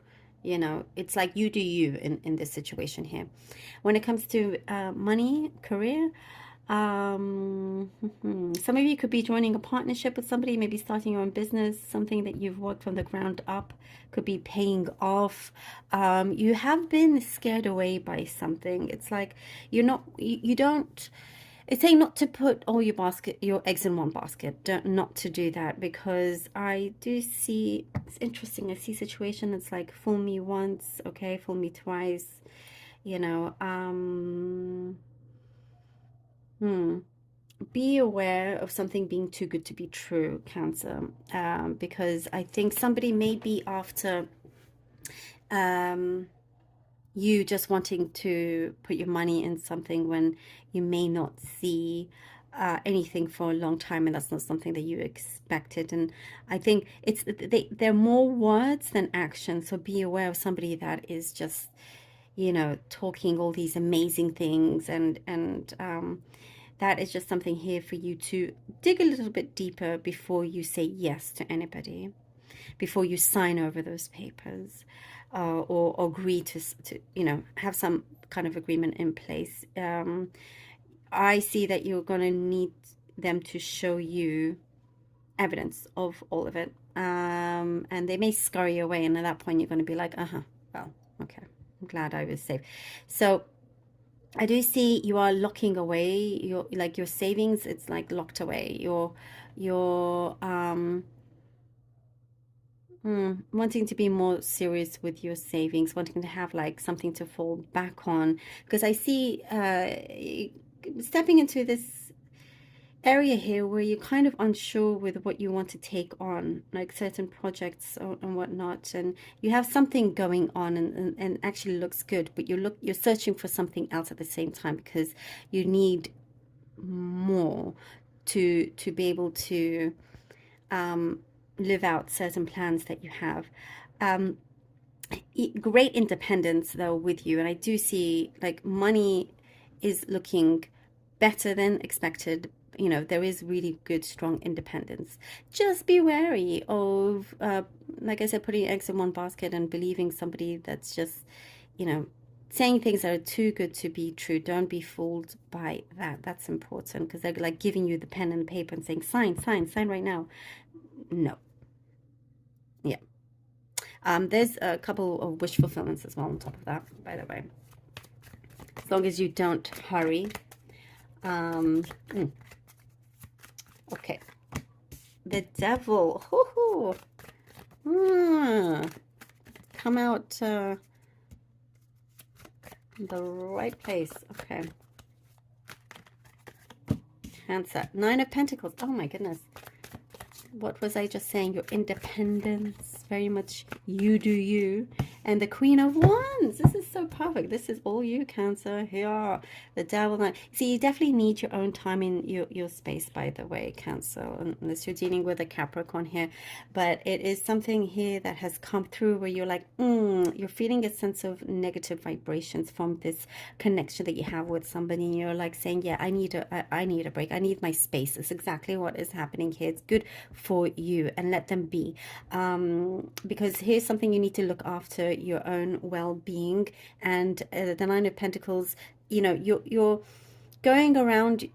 it's like you do you in this situation here. When it comes to money, career, some of you could be joining a partnership with somebody, maybe starting your own business, something that you've worked from the ground up, could be paying off. You have been scared away by something. It's like you don't, it's saying not to put all your eggs in one basket. Not to do that, because I do see, it's interesting. I see situation. It's like fool me once, okay, fool me twice. Be aware of something being too good to be true, Cancer, because I think somebody may be after you just wanting to put your money in something when you may not see anything for a long time, and that's not something that you expected. And I think they're more words than action, so be aware of somebody that is just talking all these amazing things, and that is just something here for you to dig a little bit deeper before you say yes to anybody, before you sign over those papers, or agree to have some kind of agreement in place. I see that you're going to need them to show you evidence of all of it, and they may scurry away, and at that point you're going to be like, well, okay, I'm glad I was safe. So I do see you are locking away your savings. It's like locked away. You're wanting to be more serious with your savings, wanting to have like something to fall back on, because I see stepping into this area here where you're kind of unsure with what you want to take on, like certain projects and whatnot, and you have something going on and actually looks good, but you're searching for something else at the same time, because you need more to be able to live out certain plans that you have. Great independence though with you, and I do see like money is looking better than expected. There is really good, strong independence. Just be wary of, like I said, putting eggs in one basket and believing somebody that's just, saying things that are too good to be true. Don't be fooled by that. That's important, because they're like giving you the pen and the paper and saying, sign right now. No. Yeah. There's a couple of wish fulfillments as well on top of that, by the way. As long as you don't hurry. Okay. The Devil. Come out the right place. Okay. Cancer. 9 of Pentacles. Oh my goodness. What was I just saying? Your independence. Very much you do you. And the Queen of Wands. This is so perfect. This is all you, Cancer. Here. The Devil. See, you definitely need your own time in your space, by the way, Cancer. Unless you're dealing with a Capricorn here. But it is something here that has come through where you're like, you're feeling a sense of negative vibrations from this connection that you have with somebody. And you're like saying, yeah, I need a break. I need my space. It's exactly what is happening here. It's good for you, and let them be. Because here's something you need to look after your own well-being. And the 9 of Pentacles, you're going around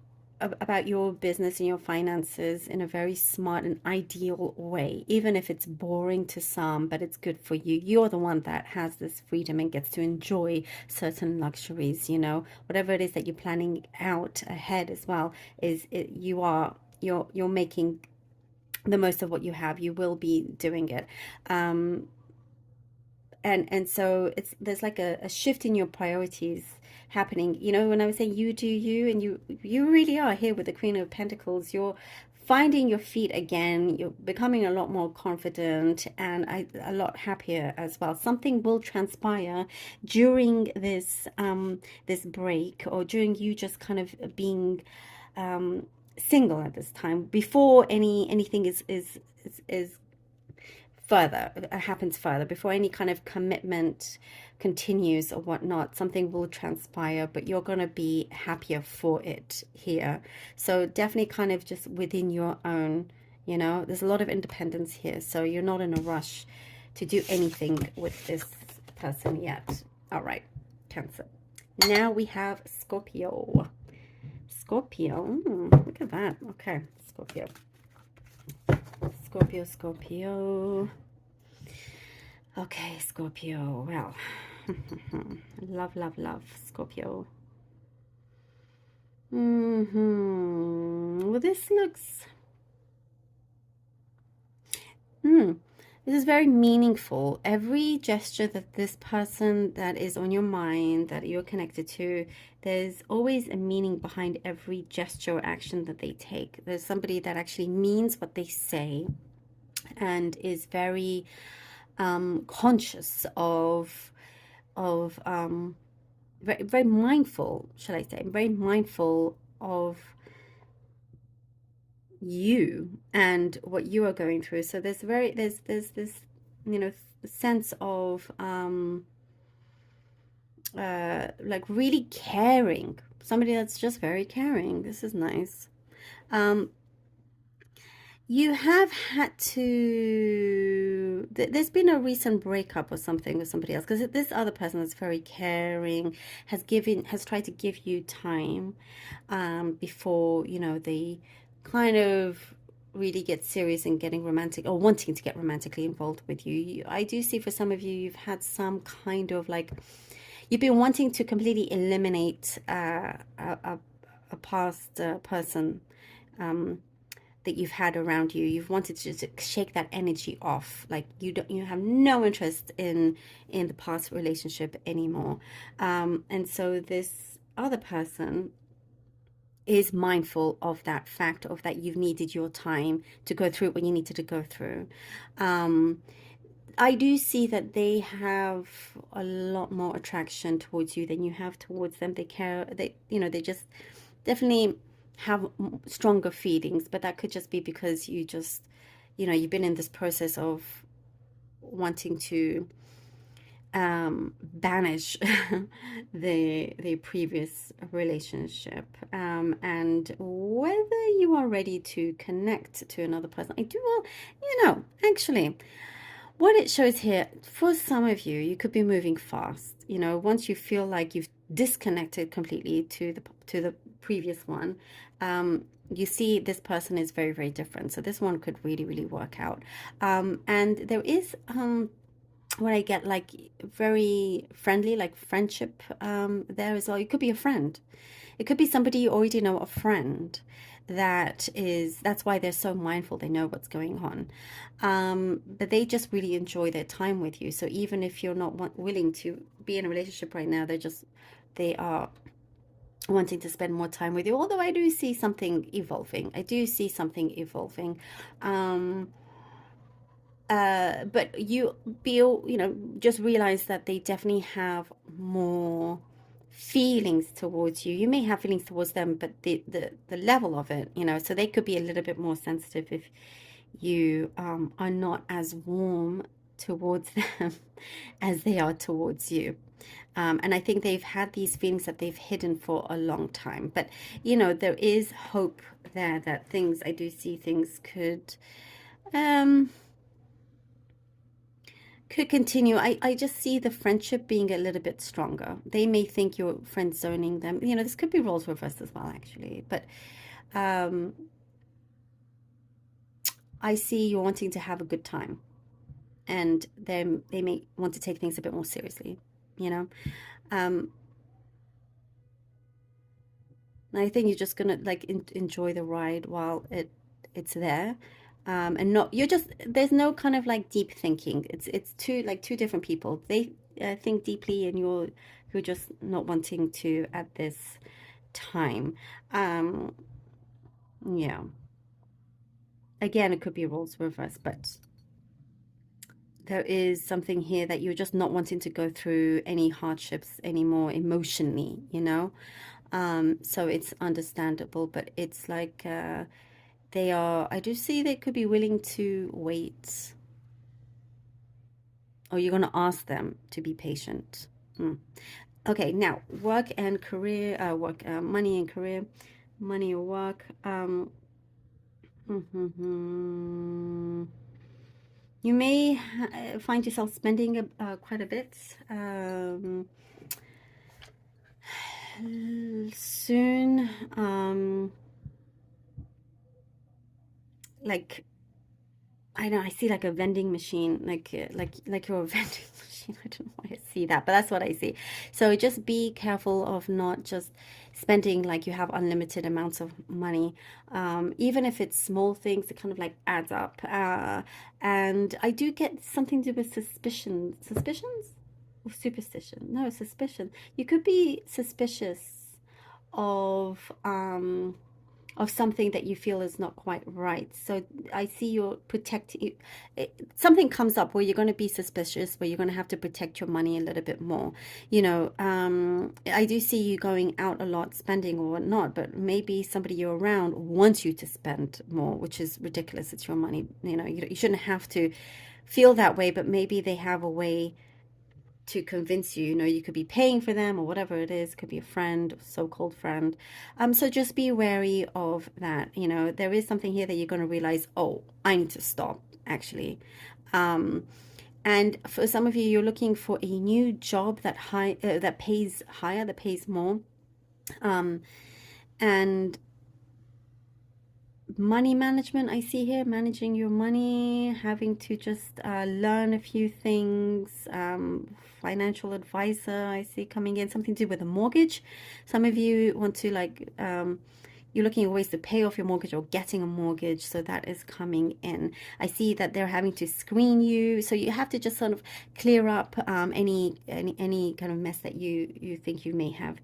about your business and your finances in a very smart and ideal way, even if it's boring to some, but it's good for you. You're the one that has this freedom and gets to enjoy certain luxuries, you know, whatever it is that you're planning out ahead as well, is it, you're making the most of what you have. You will be doing it. And so there's like a shift in your priorities happening. You know, when I was saying you do you, and you really are here with the Queen of Pentacles. You're finding your feet again. You're becoming a lot more confident and a lot happier as well. Something will transpire during this break, or during you just kind of being single at this time, before anything is further, happens further, before any kind of commitment continues or whatnot. Something will transpire, but you're going to be happier for it here. So definitely kind of just within your own, you know, there's a lot of independence here, so you're not in a rush to do anything with this person yet. All right, Cancer. Now we have Scorpio. Scorpio, look at that. Okay, Scorpio. Scorpio. Okay, Scorpio. Well, love, Scorpio. Well, this looks... This is very meaningful. Every gesture that this person that is on your mind, that you're connected to, there's always a meaning behind every gesture or action that they take. There's somebody that actually means what they say and is very conscious of very mindful, shall I say, very mindful of you and what you are going through. So there's this, you know, sense of like really caring, somebody that's just very caring. This is nice. You have had to, there's been a recent breakup or something with somebody else, because this other person is very caring, has tried to give you time before, you know, they kind of really get serious and getting romantic, or wanting to get romantically involved with you. I do see for some of you, you've had some kind of like, you've been wanting to completely eliminate a past person that you've had around you. You've wanted to just shake that energy off. Like you have no interest in the past relationship anymore. And so this other person is mindful of that fact, of that you've needed your time to go through what you needed to go through. I do see that they have a lot more attraction towards you than you have towards them. They care, you know, they just definitely have stronger feelings, but that could just be because you just, you know, you've been in this process of wanting to banish the previous relationship, and whether you are ready to connect to another person. Well, you know, actually what it shows here, for some of you, you could be moving fast. You know, once you feel like you've disconnected completely to the previous one, you see this person is very, very different. So this one could really, really work out. And there is what I get, like very friendly, like friendship there as well. You could be a friend. It could be somebody you already know, a friend. That's why they're so mindful. They know what's going on, but they just really enjoy their time with you. So even if you're not willing to be in a relationship right now, they are wanting to spend more time with you. Although I do see something evolving. But you feel, you know, just realize that they definitely have more feelings towards you. You may have feelings towards them, but the level of it, you know, so they could be a little bit more sensitive if you are not as warm towards them as they are towards you. And I think they've had these feelings that they've hidden for a long time. But, you know, there is hope there that I do see things could continue. I just see the friendship being a little bit stronger. They may think you're friend zoning them. You know, this could be roles reversed as well, actually. But Um, I see you wanting to have a good time, and they may want to take things a bit more seriously, you know. Um, and I think you're just gonna like enjoy the ride while it's there, and not you're just there's no kind of like deep thinking. It's two different people. They think deeply, and you're just not wanting to at this time. Um, yeah. Again, it could be roles reversed, but there is something here that you're just not wanting to go through any hardships anymore emotionally, you know? So it's understandable, but it's like I do see they could be willing to wait, or you're going to ask them to be patient. Mm. Okay, now work and career, money and career, money or work. You may find yourself spending quite a bit soon. Like I know I see like a vending machine, like you're a vending machine. I don't know why I see that, but that's what I see. So just be careful of not just spending like you have unlimited amounts of money. Even if it's small things, it kind of like adds up. And I do get something to do with suspicions or superstition. No, suspicion. You could be suspicious of something that you feel is not quite right. So I see you're protecting. Something comes up where you're going to be suspicious, where you're going to have to protect your money a little bit more. You know, I do see you going out a lot, spending or whatnot, but maybe somebody you're around wants you to spend more, which is ridiculous. It's your money. You know, you shouldn't have to feel that way, but maybe they have a way to convince you, you know, you could be paying for them or whatever it is, could be a friend, so-called friend. So just be wary of that. You know, there is something here that you're going to realize, oh, I need to stop actually. And for some of you, you're looking for a new job that pays higher, that pays more. And money management, I see here, managing your money, having to just learn a few things. Financial advisor, I see coming in, something to do with a mortgage. Some of you want to like you're looking at ways to pay off your mortgage or getting a mortgage, so that is coming in. I see that they're having to screen you, so you have to just sort of clear up any kind of mess that you think you may have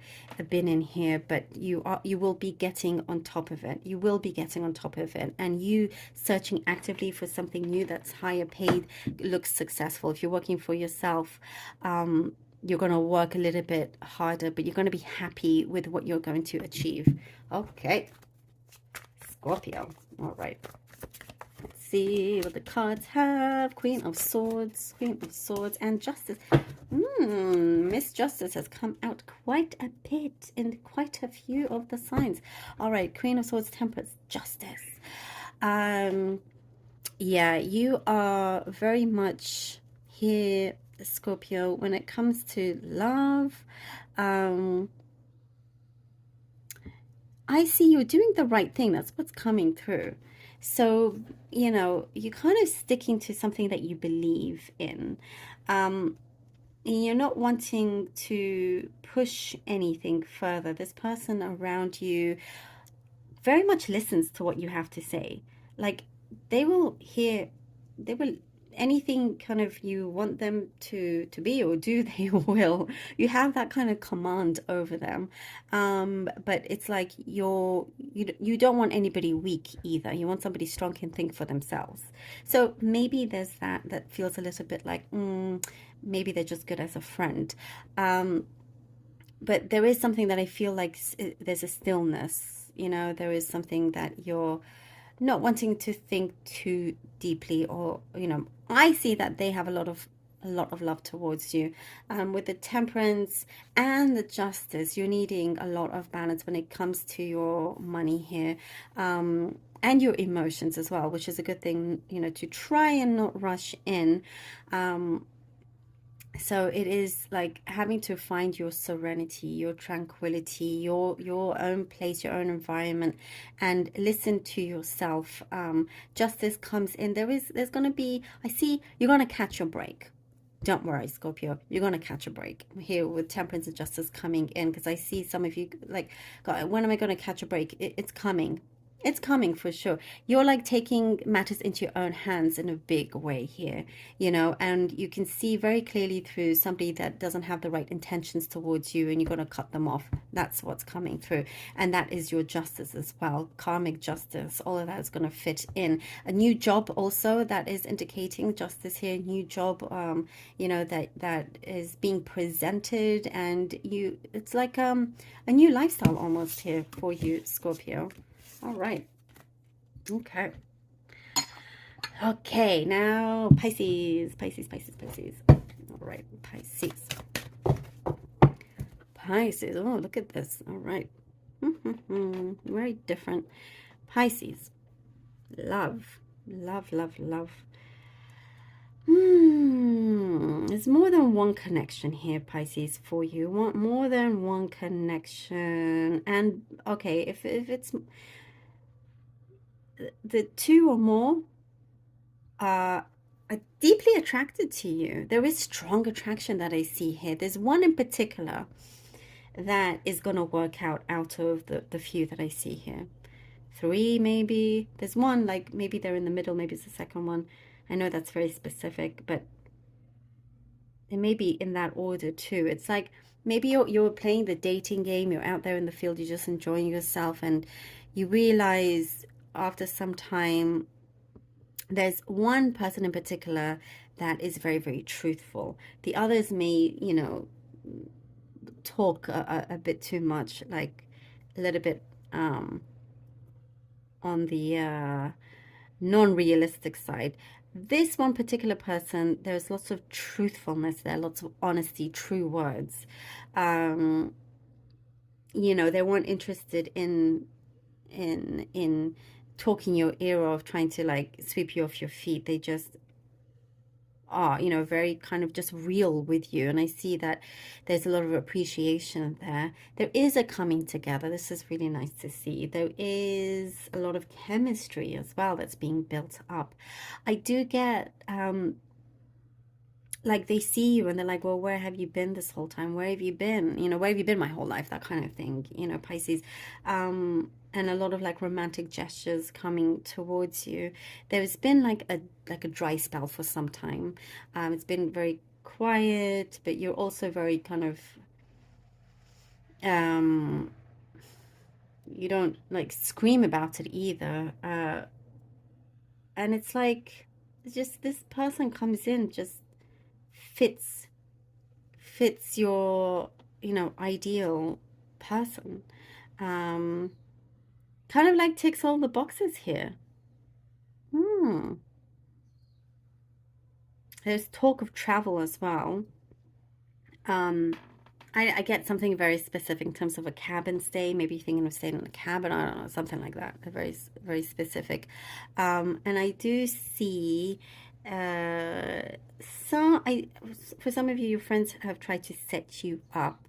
been in here. But you will be getting on top of it. You will be getting on top of it, and you searching actively for something new that's higher paid looks successful. If you're working for yourself, you're going to work a little bit harder, but you're going to be happy with what you're going to achieve. Okay, Scorpio. All right. Let's see what the cards have. Queen of Swords, and Justice. Miss Justice has come out quite a bit in quite a few of the signs. All right, Queen of Swords, Temperance, Justice. Yeah, you are very much here, Scorpio, when it comes to love. I see you're doing the right thing. That's what's coming through. So, you know, you're kind of sticking to something that you believe in. And you're not wanting to push anything further. This person around you very much listens to what you have to say. Like they will hear, they will anything kind of you want them to be or do, they will. You have that kind of command over them. But it's like you don't want anybody weak either. You want somebody strong, can think for themselves. So maybe there's that feels a little bit like maybe they're just good as a friend. But there is something that I feel like there's a stillness, you know, there is something that you're not wanting to think too deeply, or, you know, I see that they have a lot of love towards you. With the Temperance and the Justice, you're needing a lot of balance when it comes to your money here. And your emotions as well, which is a good thing, you know, to try and not rush in. So it is like having to find your serenity, your tranquility, your own place, your own environment, and listen to yourself. Justice comes in. There's gonna be, I see you're gonna catch your break. Don't worry, Scorpio. You're gonna catch a break here with Temperance and Justice coming in, because I see some of you like, God, when am I gonna catch a break? It's coming. It's coming for sure. You're like taking matters into your own hands in a big way here, you know, and you can see very clearly through somebody that doesn't have the right intentions towards you, and you're going to cut them off. That's what's coming through. And that is your justice as well. Karmic justice, all of that is going to fit in. A new job also, that is indicating justice here, new job, you know, that is being presented, and it's like a new lifestyle almost here for you, Scorpio. All right. Okay. Okay, now Pisces. Pisces, Pisces, Pisces. All right, Pisces. Pisces. Oh, look at this. All right. Very different. Pisces. Love. Love, love, love. There's more than one connection here, Pisces, for you. Want more than one connection. And okay, if it's the two or more are deeply attracted to you. There is strong attraction that I see here. There's one in particular that is going to work out of the few that I see here. Three, maybe. There's one, like, maybe they're in the middle. Maybe it's the second one. I know that's very specific, but it may be in that order too. It's like maybe you're playing the dating game. You're out there in the field. You're just enjoying yourself. And you realize after some time, there's one person in particular that is very, very truthful. The others may, you know, talk a bit too much, like a little bit on the non-realistic side. This one particular person, there's lots of truthfulness there, lots of honesty, true words. You know, they weren't interested in talking your ear off, trying to like sweep you off your feet. They just are, you know, very kind of just real with you. And I see that there's a lot of appreciation there. There is a coming together. This is really nice to see. There is a lot of chemistry as well that's being built up. I do get like they see you and they're like, well, where have you been this whole time? Where have you been? You know, where have you been my whole life? That kind of thing, you know, Pisces. And a lot of like romantic gestures coming towards you. There's been like a dry spell for some time. It's been very quiet, but you're also very kind of you don't like scream about it either. And it's like just this person comes in, just fits your, you know, ideal person. Kind of like ticks all the boxes here. There's talk of travel as well. I get something very specific in terms of a cabin stay. Maybe you're thinking of staying in a cabin. I don't know, something like that. They're very, very specific. And I do see for some of you, your friends have tried to set you up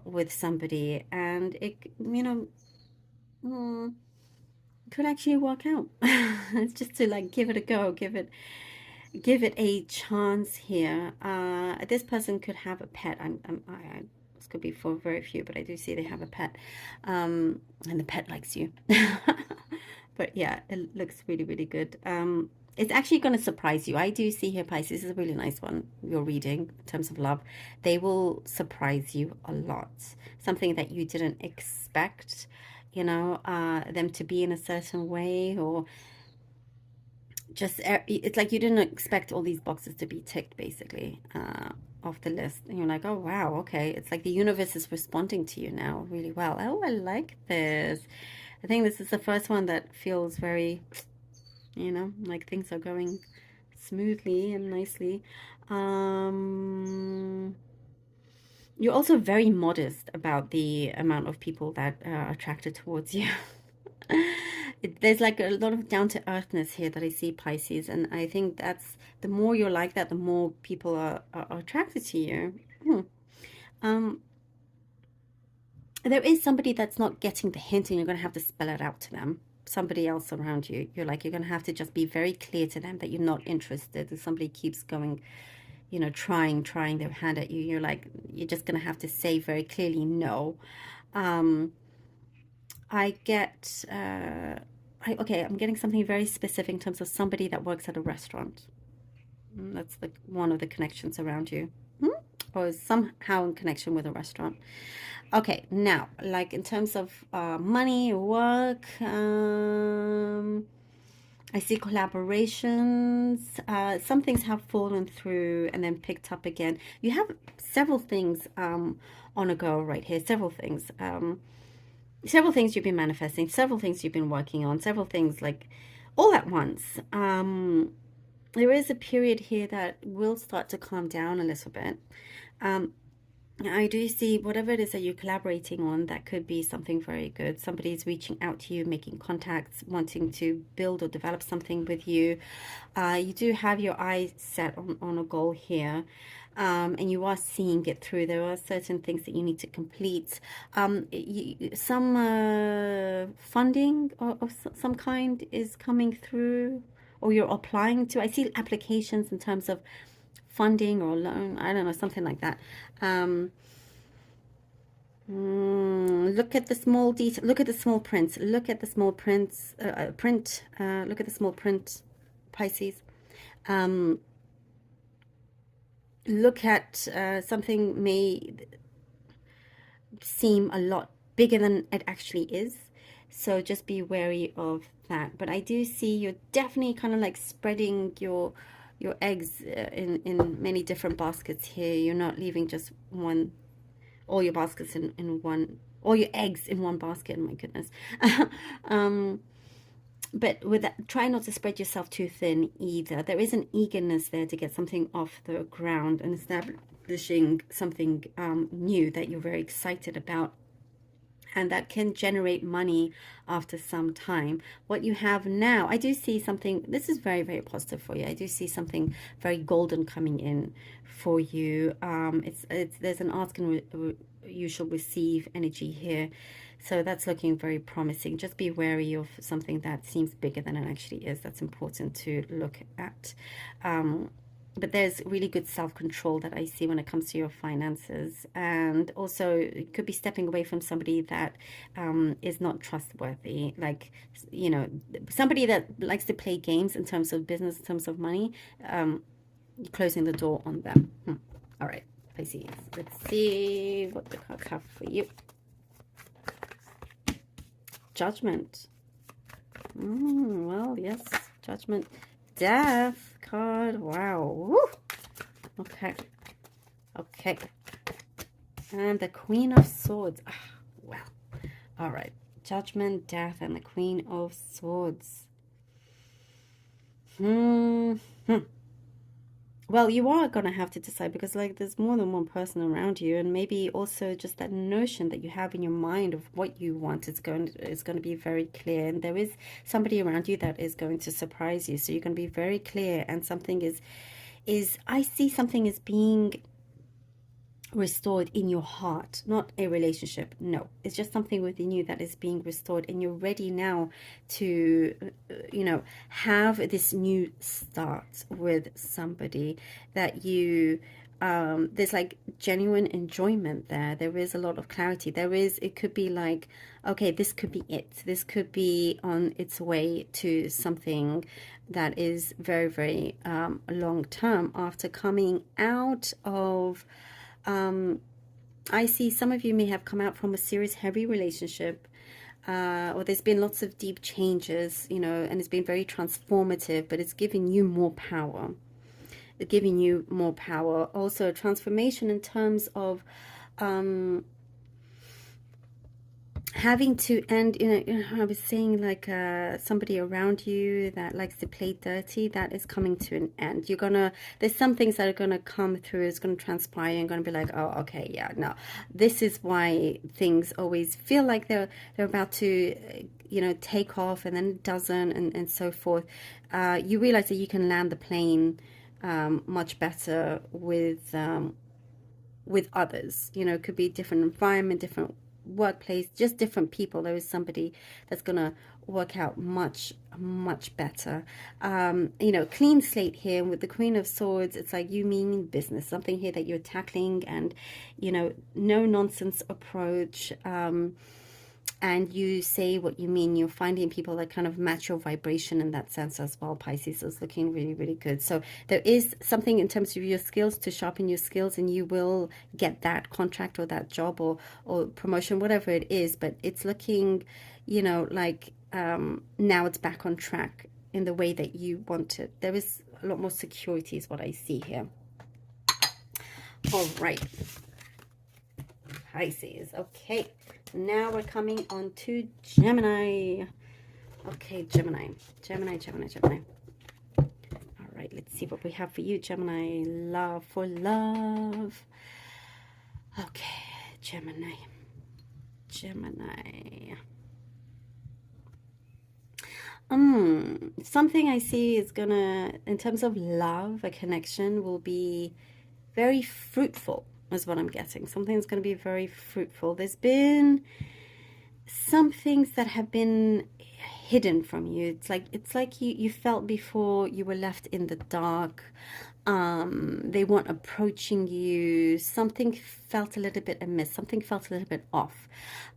with somebody, and it, you know, could actually work out. It's just to like give it a go, give it a chance here. This person could have a pet. This could be for very few, but I do see they have a pet, and the pet likes you. But yeah, it looks really, really good. It's actually going to surprise you. I do see here, Pisces, this is a really nice one, you're reading, in terms of love. They will surprise you a lot. Something that you didn't expect, you know, them to be in a certain way, or just, it's like you didn't expect all these boxes to be ticked, basically, off the list. And you're like, oh, wow, okay. It's like the universe is responding to you now really well. Oh, I like this. I think this is the first one that feels very, you know, like things are going smoothly and nicely. You're also very modest about the amount of people that are attracted towards you. there's like a lot of down to earthness here that I see, Pisces, and I think that's the more you're like that, the more people are attracted to you. Hmm. Um, there is somebody that's not getting the hint, and you're going to have to spell it out to them. Somebody else around you, you're going to have to just be very clear to them that you're not interested. If somebody keeps going, trying their hand at you, you're just going to have to say very clearly no. Um, I get, okay, I'm getting something very specific in terms of somebody that works at a restaurant. That's one of the connections around you. Or somehow in connection with a restaurant. Okay, now, like in terms of money, work, I see collaborations. Some things have fallen through and then picked up again. You have several things on a go right here. Several things. Several things you've been manifesting. Several things you've been working on. Several things like all at once. There is a period here that will start to calm down a little bit. I do see whatever it is that you're collaborating on, that could be something very good. Somebody's reaching out to you, making contacts, wanting to build or develop something with you. You do have your eyes set on a goal here. And you are seeing it through. There are certain things that you need to complete. Some funding of some kind is coming through, or you're applying to. I see applications in terms of funding or loan. I don't know, something like that. Look at the small detail. Look at the small prints. Look at the small prints. Look at the small print, Pisces. Look at something may seem a lot bigger than it actually is. So just be wary of that. But I do see you're definitely kind of like spreading your eggs in many different baskets here. You're not leaving just one, all your baskets in one, all your eggs in one basket. My goodness. But with that, try not to spread yourself too thin either. There is an eagerness there to get something off the ground and establishing something new that you're very excited about. And that can generate money after some time. What you have now, I do see something, this is very, very positive for you. I do see something very golden coming in for you. There's an ask and you shall receive energy here. So that's looking very promising. Just be wary of something that seems bigger than it actually is. That's important to look at. But there's really good self-control that I see when it comes to your finances. And also, it could be stepping away from somebody that is not trustworthy. Like, somebody that likes to play games in terms of business, in terms of money, closing the door on them. All right, Pisces. Let's see what the cards have for you. Judgment. Well, yes, Judgment. Death card. Wow. Woo. Okay. Okay. And the Queen of Swords. Well. All right. Judgment, Death, and the Queen of Swords. Well, you are going to have to decide because, like, there's more than one person around you, and maybe also just that notion that you have in your mind of what you want is going to be very clear, and there is somebody around you that is going to surprise you. So you're going to be very clear, and something is I see something as being restored in your heart, not a relationship. No, it's just something within you that is being restored, and you're ready now to have this new start with somebody that you there's like genuine enjoyment there. There is a lot of clarity. It could be like, okay, this could be it. This could be on its way to something that is very, very long term after coming out of I see some of you may have come out from a serious, heavy relationship, or there's been lots of deep changes, and it's been very transformative, but it's giving you more power. It's giving you more power. Also, a transformation in terms of having to end, I was saying, like, somebody around you that likes to play dirty, that is coming to an end. There's some things that are gonna come through, it's gonna transpire, and gonna be like, oh, okay, yeah, no, this is why things always feel like they're about to, take off, and then it doesn't, and so forth. You realize that you can land the plane much better with others. It could be different environment, different workplace, just different people. There is somebody that's gonna work out much, much better. Clean slate here with the Queen of Swords. It's like you mean business, something here that you're tackling, and no nonsense approach. And you say what you mean. You're finding people that kind of match your vibration in that sense as well. Pisces is looking really, really good. So there is something in terms of your skills to sharpen your skills, and you will get that contract or that job or promotion, whatever it is. But it's looking, like now it's back on track in the way that you want it. There is a lot more security is what I see here. All right. Pisces. Okay. Now we're coming on to Gemini. Okay, Gemini. All right, let's see what we have for you, Gemini. Love for love. Okay, Gemini. Something I see is gonna, in terms of love, a connection will be very fruitful. Is what I'm getting. Something's going to be very fruitful. There's been some things that have been hidden from you. It's like you felt before you were left in the dark. They weren't approaching you. Something felt a little bit amiss. Something felt a little bit off.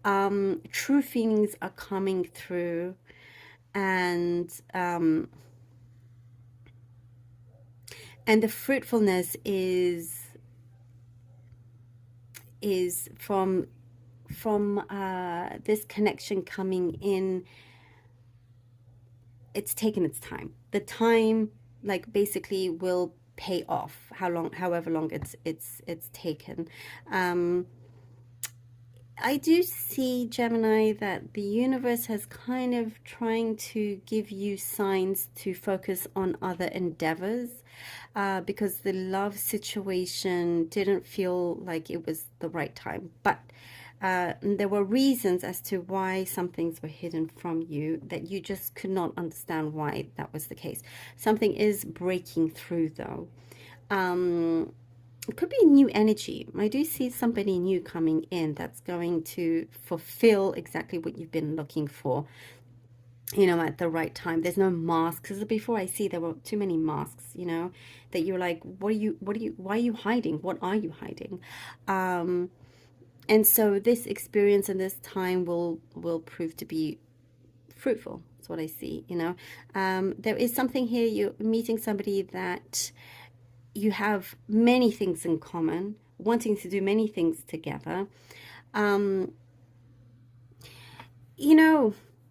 True feelings are coming through, and the fruitfulness is from this connection coming in. It's taken its time. The time, like, basically will pay off. However long it's taken. I do see, Gemini, that the universe has kind of trying to give you signs to focus on other endeavors, because the love situation didn't feel like it was the right time. But there were reasons as to why some things were hidden from you that you just could not understand why that was the case. Something is breaking through, though. It could be new energy. I do see somebody new coming in that's going to fulfill exactly what you've been looking for, at the right time. There's no masks. Because before, I see there were too many masks, that you're like, why are you hiding? What are you hiding? And so this experience and this time will prove to be fruitful. That's what I see, There is something here. You're meeting somebody that you have many things in common, wanting to do many things together.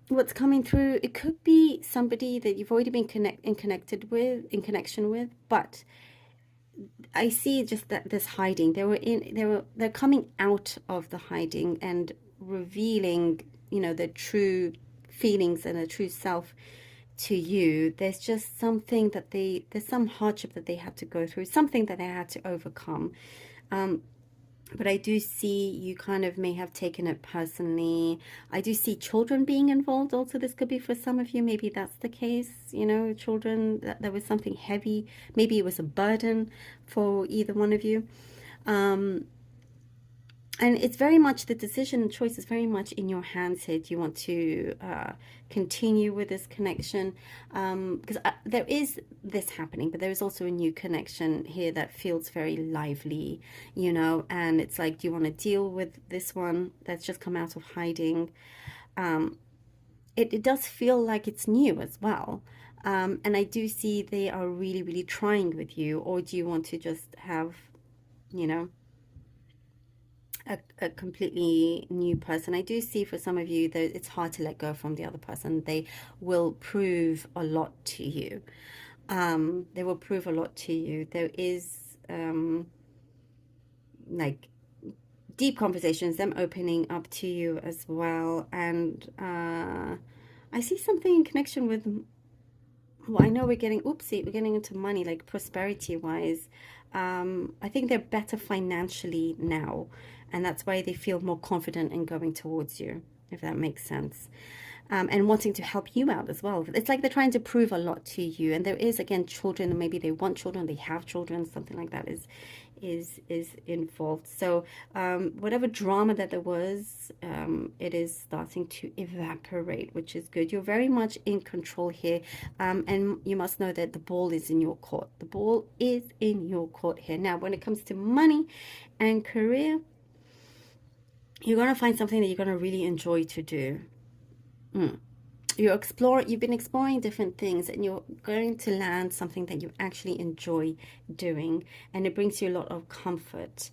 What's coming through, it could be somebody that you've already been in connection with, but I see just that this hiding. They're coming out of the hiding and revealing, the true feelings and the true self to you. There's just something that there's some hardship that they had to go through, something that they had to overcome. But I do see you kind of may have taken it personally. I do see children being involved also. This could be for some of you. Maybe that's the case, children, that there was something heavy. Maybe it was a burden for either one of you. And it's very much, the decision and choice is very much in your hands here. Do you want to continue with this connection? Because there is this happening, but there is also a new connection here that feels very lively, and it's like, do you want to deal with this one that's just come out of hiding? It does feel like it's new as well. And I do see they are really, really trying with you, or do you want to just have, a completely new person? I do see for some of you that it's hard to let go from the other person. They will prove a lot to you. They will prove a lot to you. There is, like, deep conversations, them opening up to you as well. And I see something in connection with, well, I know we're getting, oopsie, we're getting into money, like prosperity wise. I think they're better financially now, and that's why they feel more confident in going towards you, if that makes sense. And wanting to help you out as well. It's like they're trying to prove a lot to you. And there is, again, children, and maybe they want children, they have children, something like that is involved. So whatever drama that there was, it is starting to evaporate, which is good. You're very much in control here, and you must know that the ball is in your court. The ball is in your court here. Now, when it comes to money and career, you're going to find something that you're going to really enjoy to do. You've been exploring different things, and you're going to land something that you actually enjoy doing, and it brings you a lot of comfort.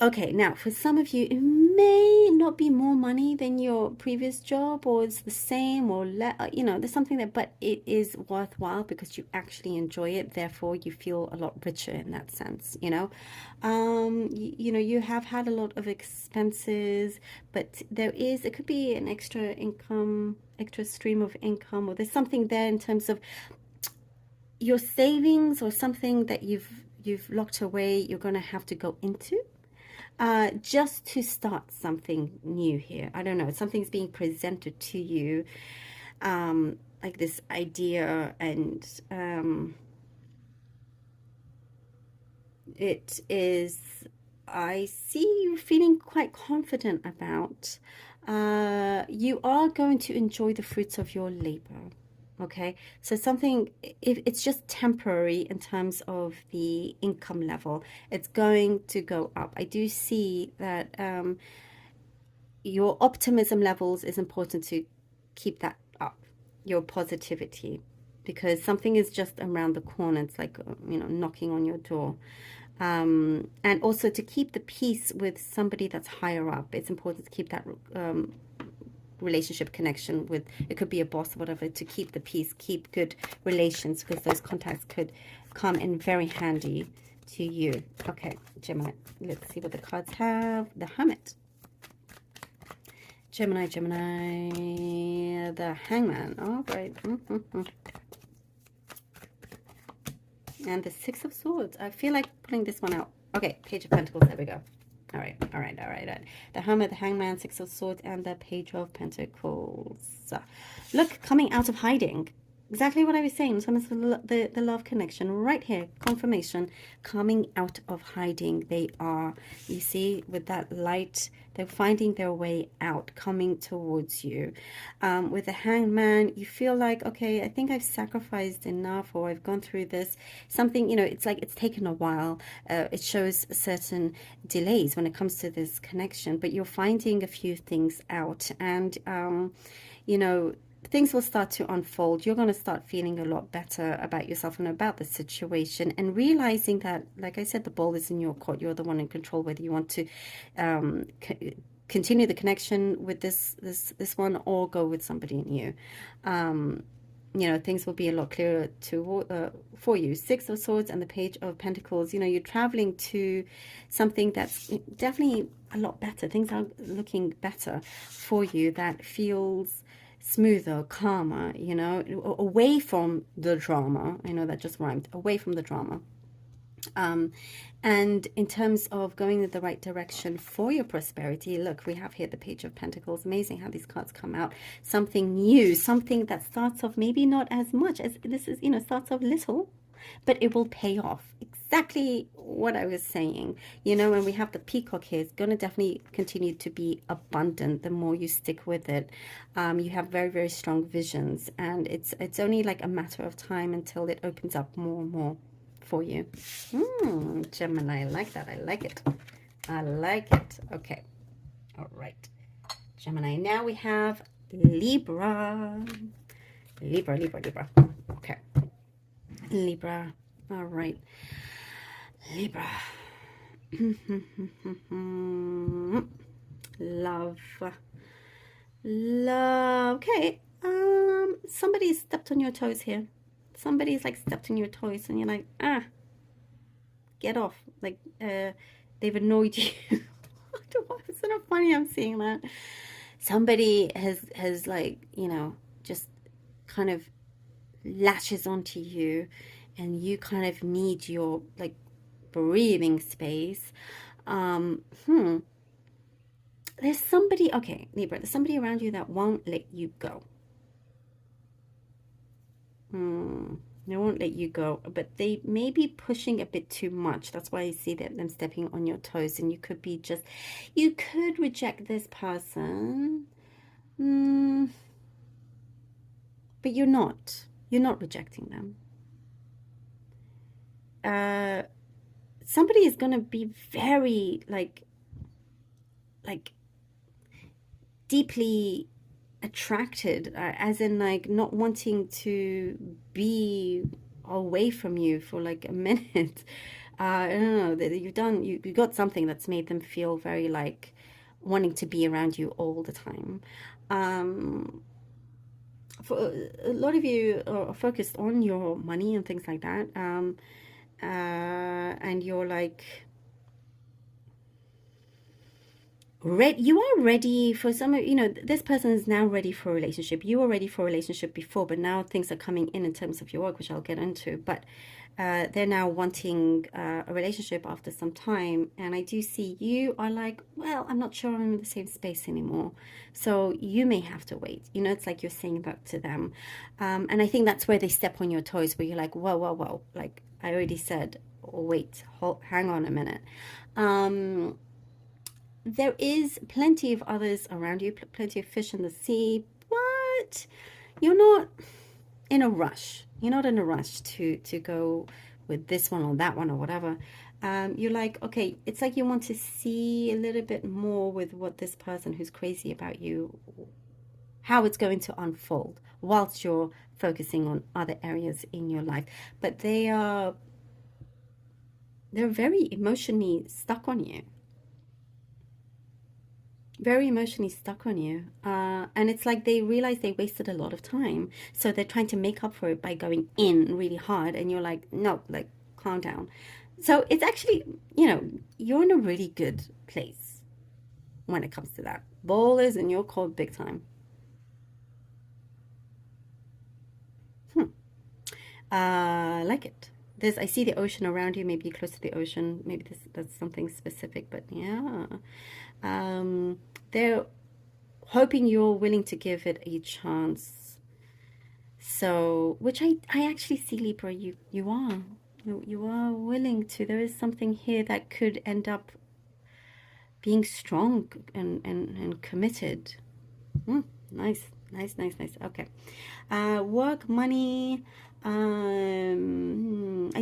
Okay, now for some of you, it may not be more money than your previous job, or it's the same, or there's something that, but it is worthwhile because you actually enjoy it. Therefore, you feel a lot richer in that sense. You have had a lot of expenses, but it could be an extra income, extra stream of income, or there's something there in terms of your savings, or something that you've locked away. You're going to have to go into. Just to start something new here. I don't know, something's being presented to you, like this idea, and it is, I see you feeling quite confident about. You are going to enjoy the fruits of your labor. Okay, so something, if it's just temporary in terms of the income level, it's going to go up. I do see that your optimism levels is important to keep that up, your positivity, because something is just around the corner. It's like, knocking on your door. And also to keep the peace with somebody that's higher up. It's important to keep that relationship connection with, it could be a boss or whatever, to keep the peace, keep good relations, because those contacts could come in very handy to you. Okay, Gemini, let's see what the cards have. The Hermit. Gemini, the Hangman. All right. And the Six of Swords. I feel like putting this one out. Okay, Page of Pentacles. There we go. All right. The Hermit, the Hangman, Six of Swords, and the Page of Pentacles. Look, coming out of hiding. Exactly what I was saying. So the love connection right here. Confirmation. Coming out of hiding. They are, you see, with that light, they're finding their way out, coming towards you. With the Hangman, you feel like, okay, I think I've sacrificed enough, or I've gone through this. Something, it's like it's taken a while. It shows certain delays when it comes to this connection, but you're finding a few things out, and, things will start to unfold. You're going to start feeling a lot better about yourself and about the situation, and realizing that, like I said, the ball is in your court. You're the one in control, whether you want to continue the connection with this one, or go with somebody new. Things will be a lot clearer for you. Six of Swords and the Page of Pentacles. You're traveling to something that's definitely a lot better. Things are looking better for you. That feels smoother, calmer, away from the drama. I know that just rhymed. Away from the drama. And in terms of going in the right direction for your prosperity, look, we have here the Page of Pentacles. Amazing how these cards come out. Something new, something that starts off maybe not as much as this is, starts off little, but it will pay off. Exactly what I was saying. When we have the Peacock here, it's going to definitely continue to be abundant the more you stick with it. You have very, very strong visions, and it's only like a matter of time until it opens up more and more for you. Gemini, I like that. I like it. Okay. All right. Gemini. Now we have Libra. Libra. Okay. Libra. All right. Libra. Love. Okay. Somebody stepped on your toes here. Somebody's like stepped on your toes, and you're like, get off. Like, they've annoyed you. It's sort of funny I'm seeing that. Somebody has like, you know, just kind of latches onto you, and you kind of need your like breathing space. um hmm there's somebody, okay, Libra, there's somebody around you that won't let you go. They won't let you go, but they may be pushing a bit too much. That's why I see that them stepping on your toes, and you could be just, you could reject this person. But you're not. You're not rejecting them. Somebody is going to be very like deeply attracted, as in like not wanting to be away from you for like a minute. I don't know, that you got something that's made them feel very like wanting to be around you all the time. For a lot of you are focused on your money and things like that, and you're like you are ready for some, you know, this person is now ready for a relationship. You were ready for a relationship before, but now things are coming in terms of your work, which I'll get into. But they're now wanting a relationship after some time, and I do see you are like, well, I'm not sure I'm in the same space anymore, so you may have to wait. You know, it's like you're saying that to them, and I think that's where they step on your toes, where you're like, whoa, whoa, whoa, like I already said, oh, wait, hang on a minute. There is plenty of others around you, plenty of fish in the sea, but you're not in a rush. You're not in a rush to go with this one or that one or whatever. You're like, okay, it's like you want to see a little bit more with what this person who's crazy about you, how it's going to unfold, whilst you're focusing on other areas in your life. But they're very emotionally stuck on you. Very emotionally stuck on you, and it's like they realize they wasted a lot of time, so they're trying to make up for it by going in really hard, and you're like, no, like, calm down. So it's actually, you know, you're in a really good place when it comes to that. Ball is in your court big time. I like it. I see the ocean around you. Maybe you're close to the ocean. Maybe that's something specific, but yeah. They're hoping you're willing to give it a chance. So, which I actually see, Libra, you are. You are willing to. There is something here that could end up being strong and committed. Nice, nice, nice, nice. Okay. Work, money. I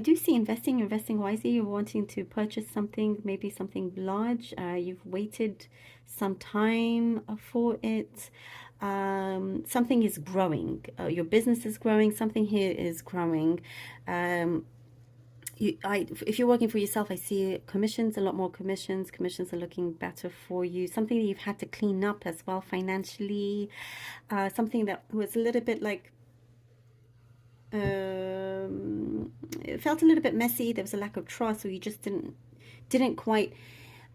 do see investing wisely. You're wanting to purchase something, maybe something large. You've waited some time for it. Something is growing. Your business is growing. Something here is growing. If you're working for yourself, I see commissions, a lot more commissions. Commissions are looking better for you. Something that you've had to clean up as well financially. Something that was a little bit like, it felt a little bit messy. There was a lack of trust, or you just didn't quite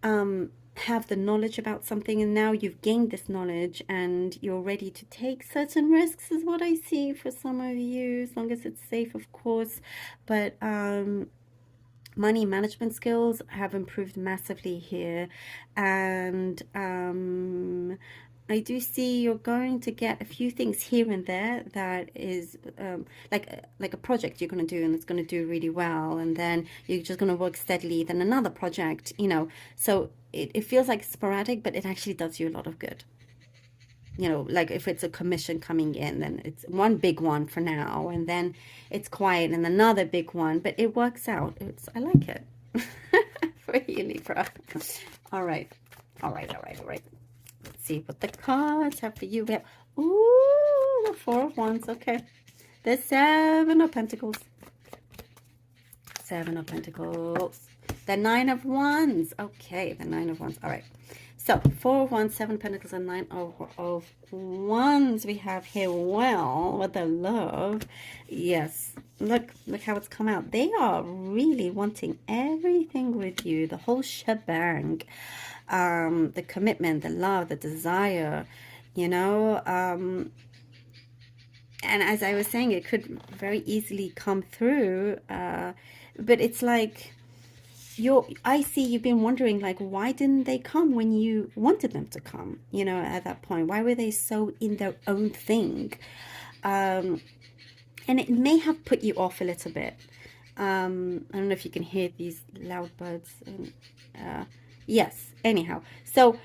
have the knowledge about something, and now you've gained this knowledge and you're ready to take certain risks, is what I see for some of you, as long as it's safe, of course. But money management skills have improved massively here, and I do see you're going to get a few things here and there that is like a project you're going to do, and it's going to do really well, and then you're just going to work steadily, then another project, you know. So it feels like sporadic, but it actually does you a lot of good. You know, like if it's a commission coming in, then it's one big one for now, and then it's quiet, and another big one, but it works out. I like it. For you, Libra. All right. All right, all right, all right. Let's see what the cards have for you. We have, ooh, the Four of Wands. Okay. The Seven of Pentacles. Seven of Pentacles. The Nine of Wands. Okay, the Nine of Wands. All right. So 4 of Wands, 7 of Pentacles, and 9 of Wands we have here. Well, with the love, yes, look how it's come out. They are really wanting everything with you, the whole shebang. The commitment, the love, the desire, you know. And as I was saying, it could very easily come through, but it's like I see you've been wondering, like, why didn't they come when you wanted them to come, you know, at that point? Why were they so in their own thing? And it may have put you off a little bit. I don't know if you can hear these loud birds. Yes, anyhow. So,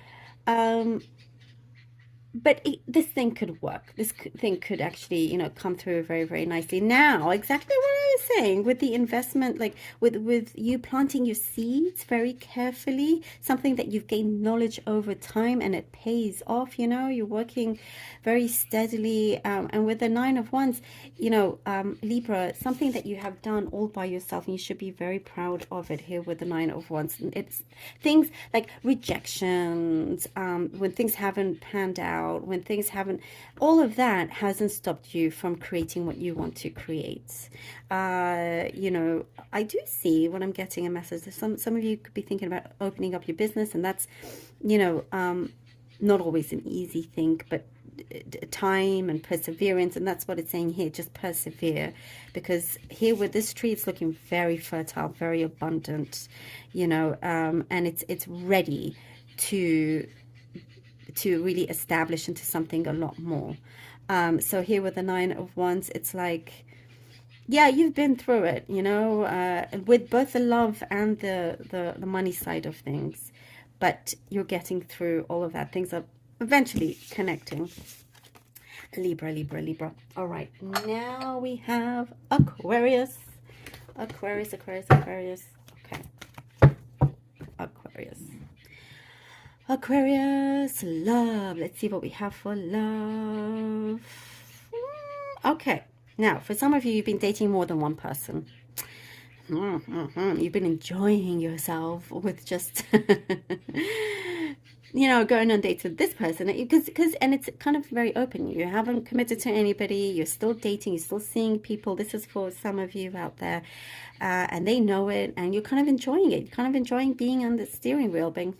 but this thing could work. This thing could actually, you know, come through very, very nicely. Now, exactly what I was saying with the investment, like with you planting your seeds very carefully, something that you've gained knowledge over time and it pays off, you know, you're working very steadily. And with the 9 of Wands, you know, Libra, something that you have done all by yourself, and you should be very proud of it here with the 9 of Wands. It's things like rejections, when things haven't panned out, when things haven't, all of that hasn't stopped you from creating what you want to create. You know, I do see when I'm getting a message that some of you could be thinking about opening up your business, and that's, you know, not always an easy thing, but time and perseverance, and that's what it's saying here. Just persevere, because here with this tree, it's looking very fertile, very abundant, you know, and it's ready to really establish into something a lot more. So here with the 9 of Wands, it's like, yeah, you've been through it, you know, with both the love and the money side of things, but you're getting through all of that. Things are eventually connecting. Libra, Libra, Libra. All right, now we have Aquarius. Aquarius, Aquarius, Aquarius. Okay. Aquarius. Aquarius, love. Let's see what we have for love. Okay. Now, for some of you, you've been dating more than one person. You've been enjoying yourself with just, you know, going on dates with this person, because and it's kind of very open. You haven't committed to anybody. You're still dating. You're still seeing people. This is for some of you out there, and they know it, and you're kind of enjoying it. You're kind of enjoying being on the steering wheel, being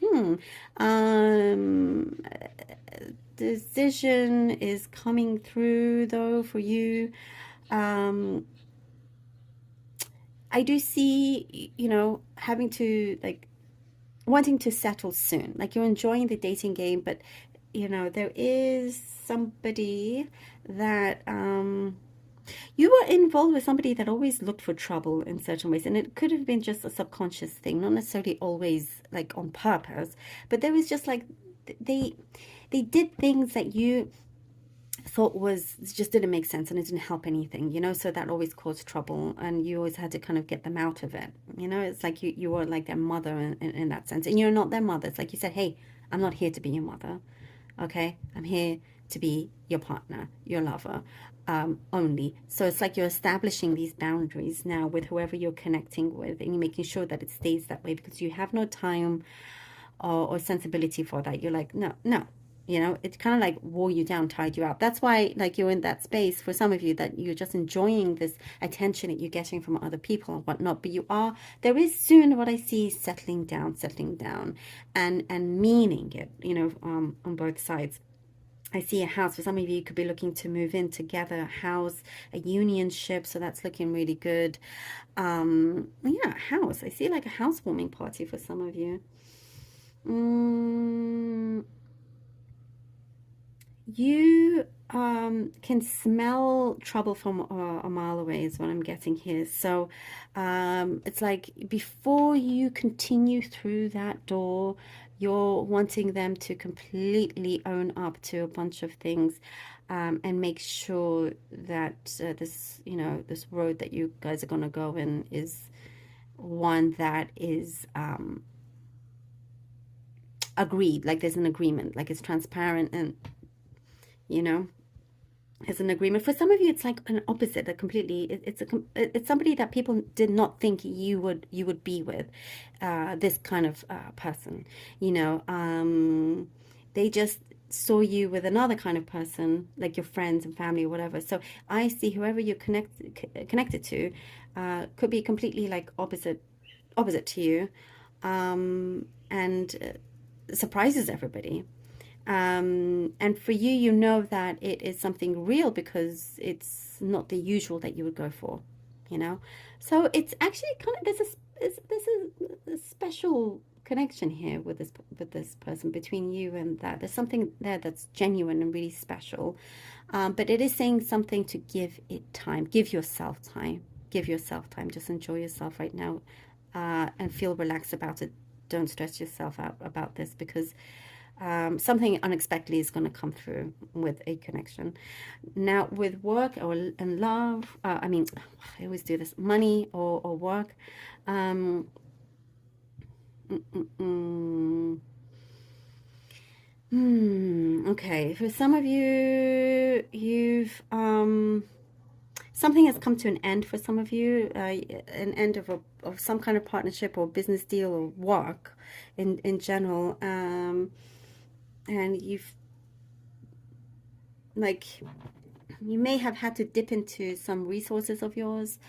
decision is coming through though for you. I do see, you know, having to, like, wanting to settle soon. Like, you're enjoying the dating game, but, you know, there is somebody that, you were involved with somebody that always looked for trouble in certain ways. And it could have been just a subconscious thing, not necessarily always, like, on purpose. But there was just, like, they did things that you thought just didn't make sense, and it didn't help anything, you know, so that always caused trouble, and you always had to kind of get them out of it, you know. It's like you were like their mother in that sense, and you're not their mother. It's like you said, hey, I'm not here to be your mother, okay? I'm here to be your partner, your lover, only. So it's like you're establishing these boundaries now with whoever you're connecting with, and you're making sure that it stays that way, because you have no time or sensibility for that. You're like, no, you know, it kind of like wore you down, tied you out. That's why, like, you're in that space for some of you, that you're just enjoying this attention that you're getting from other people and whatnot. But there is soon what I see, settling down, and meaning it, you know, on both sides. I see a house. For some of you, you could be looking to move in together, a house, a unionship. So that's looking really good. Yeah, a house. I see like a housewarming party for some of you. You can smell trouble from a mile away is what I'm getting here. So it's like before you continue through that door, you're wanting them to completely own up to a bunch of things, and make sure that this, you know, this road that you guys are going to go in is one that is agreed, like there's an agreement, like it's transparent, and you know, As an agreement. For some of you, it's like an opposite, a completely. It's somebody that people did not think you would be with, this kind of person. You know, they just saw you with another kind of person, like your friends and family or whatever. So I see whoever you're connected to, could be completely like opposite to you, and surprises everybody. And for you, you know that it is something real because it's not the usual that you would go for, you know. So it's actually kind of there's a special connection here with this person between you and that. There's something there that's genuine and really special. But it is saying something to give it time. Give yourself time. Give yourself time. Just enjoy yourself right now, and feel relaxed about it. Don't stress yourself out about this because something unexpectedly is going to come through with a connection. Now, with work or and love, I mean, I always do this, money or work. Um, mm, mm, mm. Okay, for some of you, something has come to an end for some of you, an end of some kind of partnership or business deal or work in general. And you've like you may have had to dip into some resources of yours,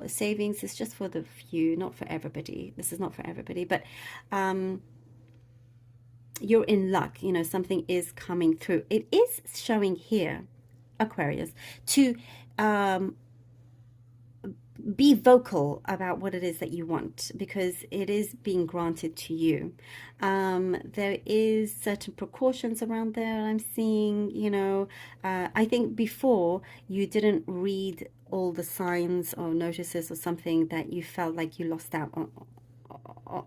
savings. It's just for the few, not for everybody. This is not for everybody, but um, you're in luck. You know, something is coming through. It is showing here, Aquarius, to um, be vocal about what it is that you want because it is being granted to you. There is certain precautions around there I'm seeing, you know. I think before you didn't read all the signs or notices or something that you felt like you lost out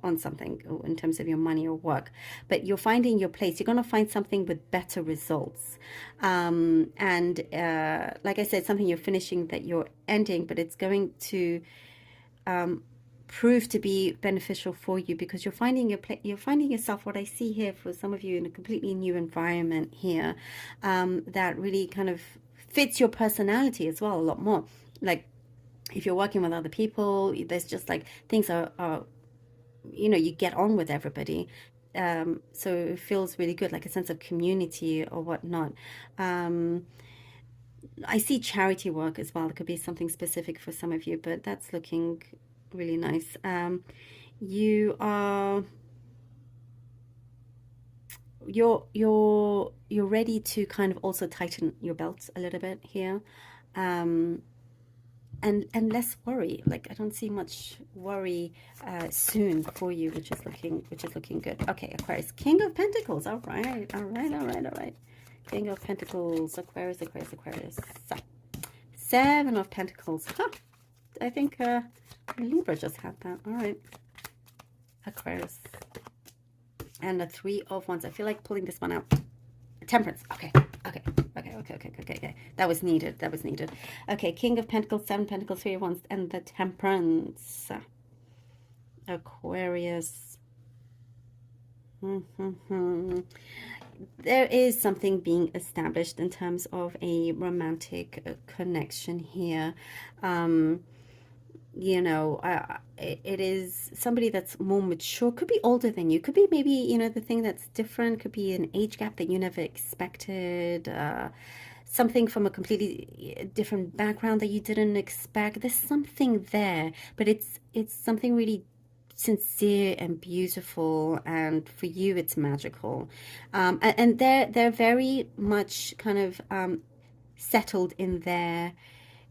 on something in terms of your money or work, but you're finding your place. You're going to find something with better results. And like I said, something you're finishing that you're ending, but it's going to um, prove to be beneficial for you because you're finding yourself, what I see here for some of you, in a completely new environment here, that really kind of fits your personality as well a lot more. Like if you're working with other people, there's just like things are you know, you get on with everybody. So it feels really good, like a sense of community or whatnot. Um, I see charity work as well. It could be something specific for some of you, but that's looking really nice. You are you're ready to kind of also tighten your belts a little bit here. Um, and less worry. Like I don't see much worry soon for you, which is looking good. Okay, Aquarius, King of Pentacles. All right, all right, all right, all right. King of Pentacles, Aquarius, Aquarius, Aquarius. So, Seven of Pentacles. Huh. I think Libra just had that. All right, Aquarius, and the Three of Wands. I feel like pulling this one out. Temperance. Okay. Okay. Okay. Okay. Okay. Okay. Okay. That was needed. That was needed. Okay. King of Pentacles, Seven Pentacles, Three of Wands, and the Temperance. Aquarius. There is something being established in terms of a romantic connection here. You know, it is somebody that's more mature, could be older than you, could be maybe, you know, the thing that's different, could be an age gap that you never expected, something from a completely different background that you didn't expect. There's something there, but it's something really sincere and beautiful, and for you it's magical. And they're very much kind of settled in their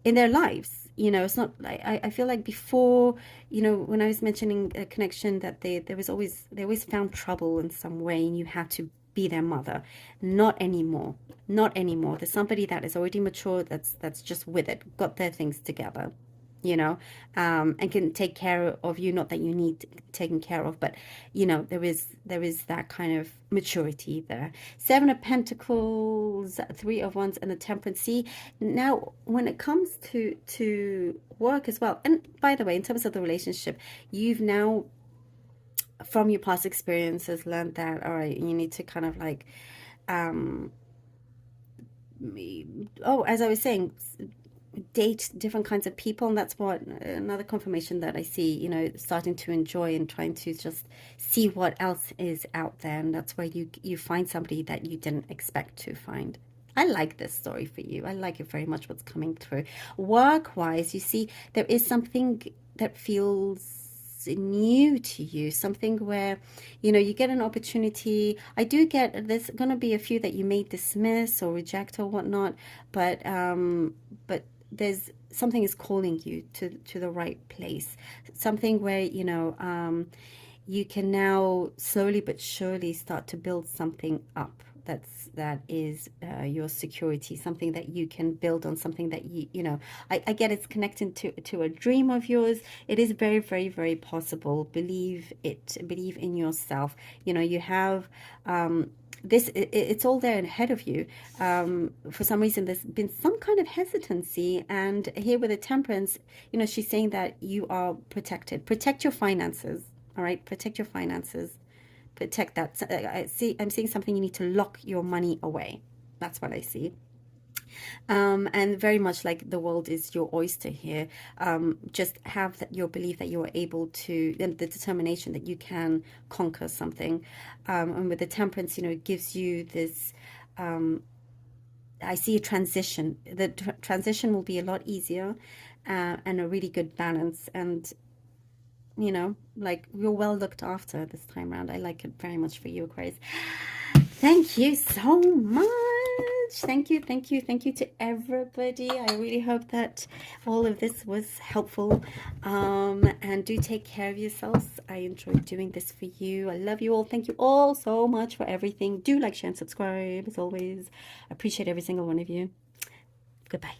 lives. You know, it's not like I feel like before, you know, when I was mentioning a connection that they always found trouble in some way and you had to be their mother. Not anymore. Not anymore. There's somebody that is already mature, that's just with it, got their things together, you know, and can take care of you. Not that you need taken care of, but you know, there is that kind of maturity there. Seven of Pentacles, Three of Wands, and the Temperance. See, now when it comes to work as well, and by the way, in terms of the relationship, you've now from your past experiences learned that all right, you need to kind of like um oh, as I was saying, date different kinds of people, and that's what another confirmation that I see, you know, starting to enjoy and trying to just see what else is out there, and that's where you find somebody that you didn't expect to find. I like this story for you. I like it very much what's coming through. Work wise, you see, there is something that feels new to you, something where, you know, you get an opportunity. I do get there's going to be a few that you may dismiss or reject or whatnot, but there's something is calling you to the right place, something where, you know, you can now slowly but surely start to build something up that is your security, something that you can build on, something that you know, I get it's connected to a dream of yours. It is very, very, very possible. Believe it, believe in yourself. You know, you have this, it's all there ahead of you. For some reason there's been some kind of hesitancy, and here with the temperance, you know, she's saying that you are protected. Protect your finances. All right, protect your finances, protect that. I'm seeing something, you need to lock your money away. That's what I see. And very much like the world is your oyster here. Just have that, your belief that you are able to, and the determination that you can conquer something. And with the temperance, you know, it gives you this. I see a transition. The transition will be a lot easier, and a really good balance. And you know, like you're well looked after this time around. I like it very much for you, Aquarius. Thank you so much. Thank you, thank you, thank you to everybody. I really hope that all of this was helpful. And do take care of yourselves. I enjoyed doing this for you. I love you all. Thank you all so much for everything. Do like, share, and subscribe as always. I appreciate every single one of you. Goodbye.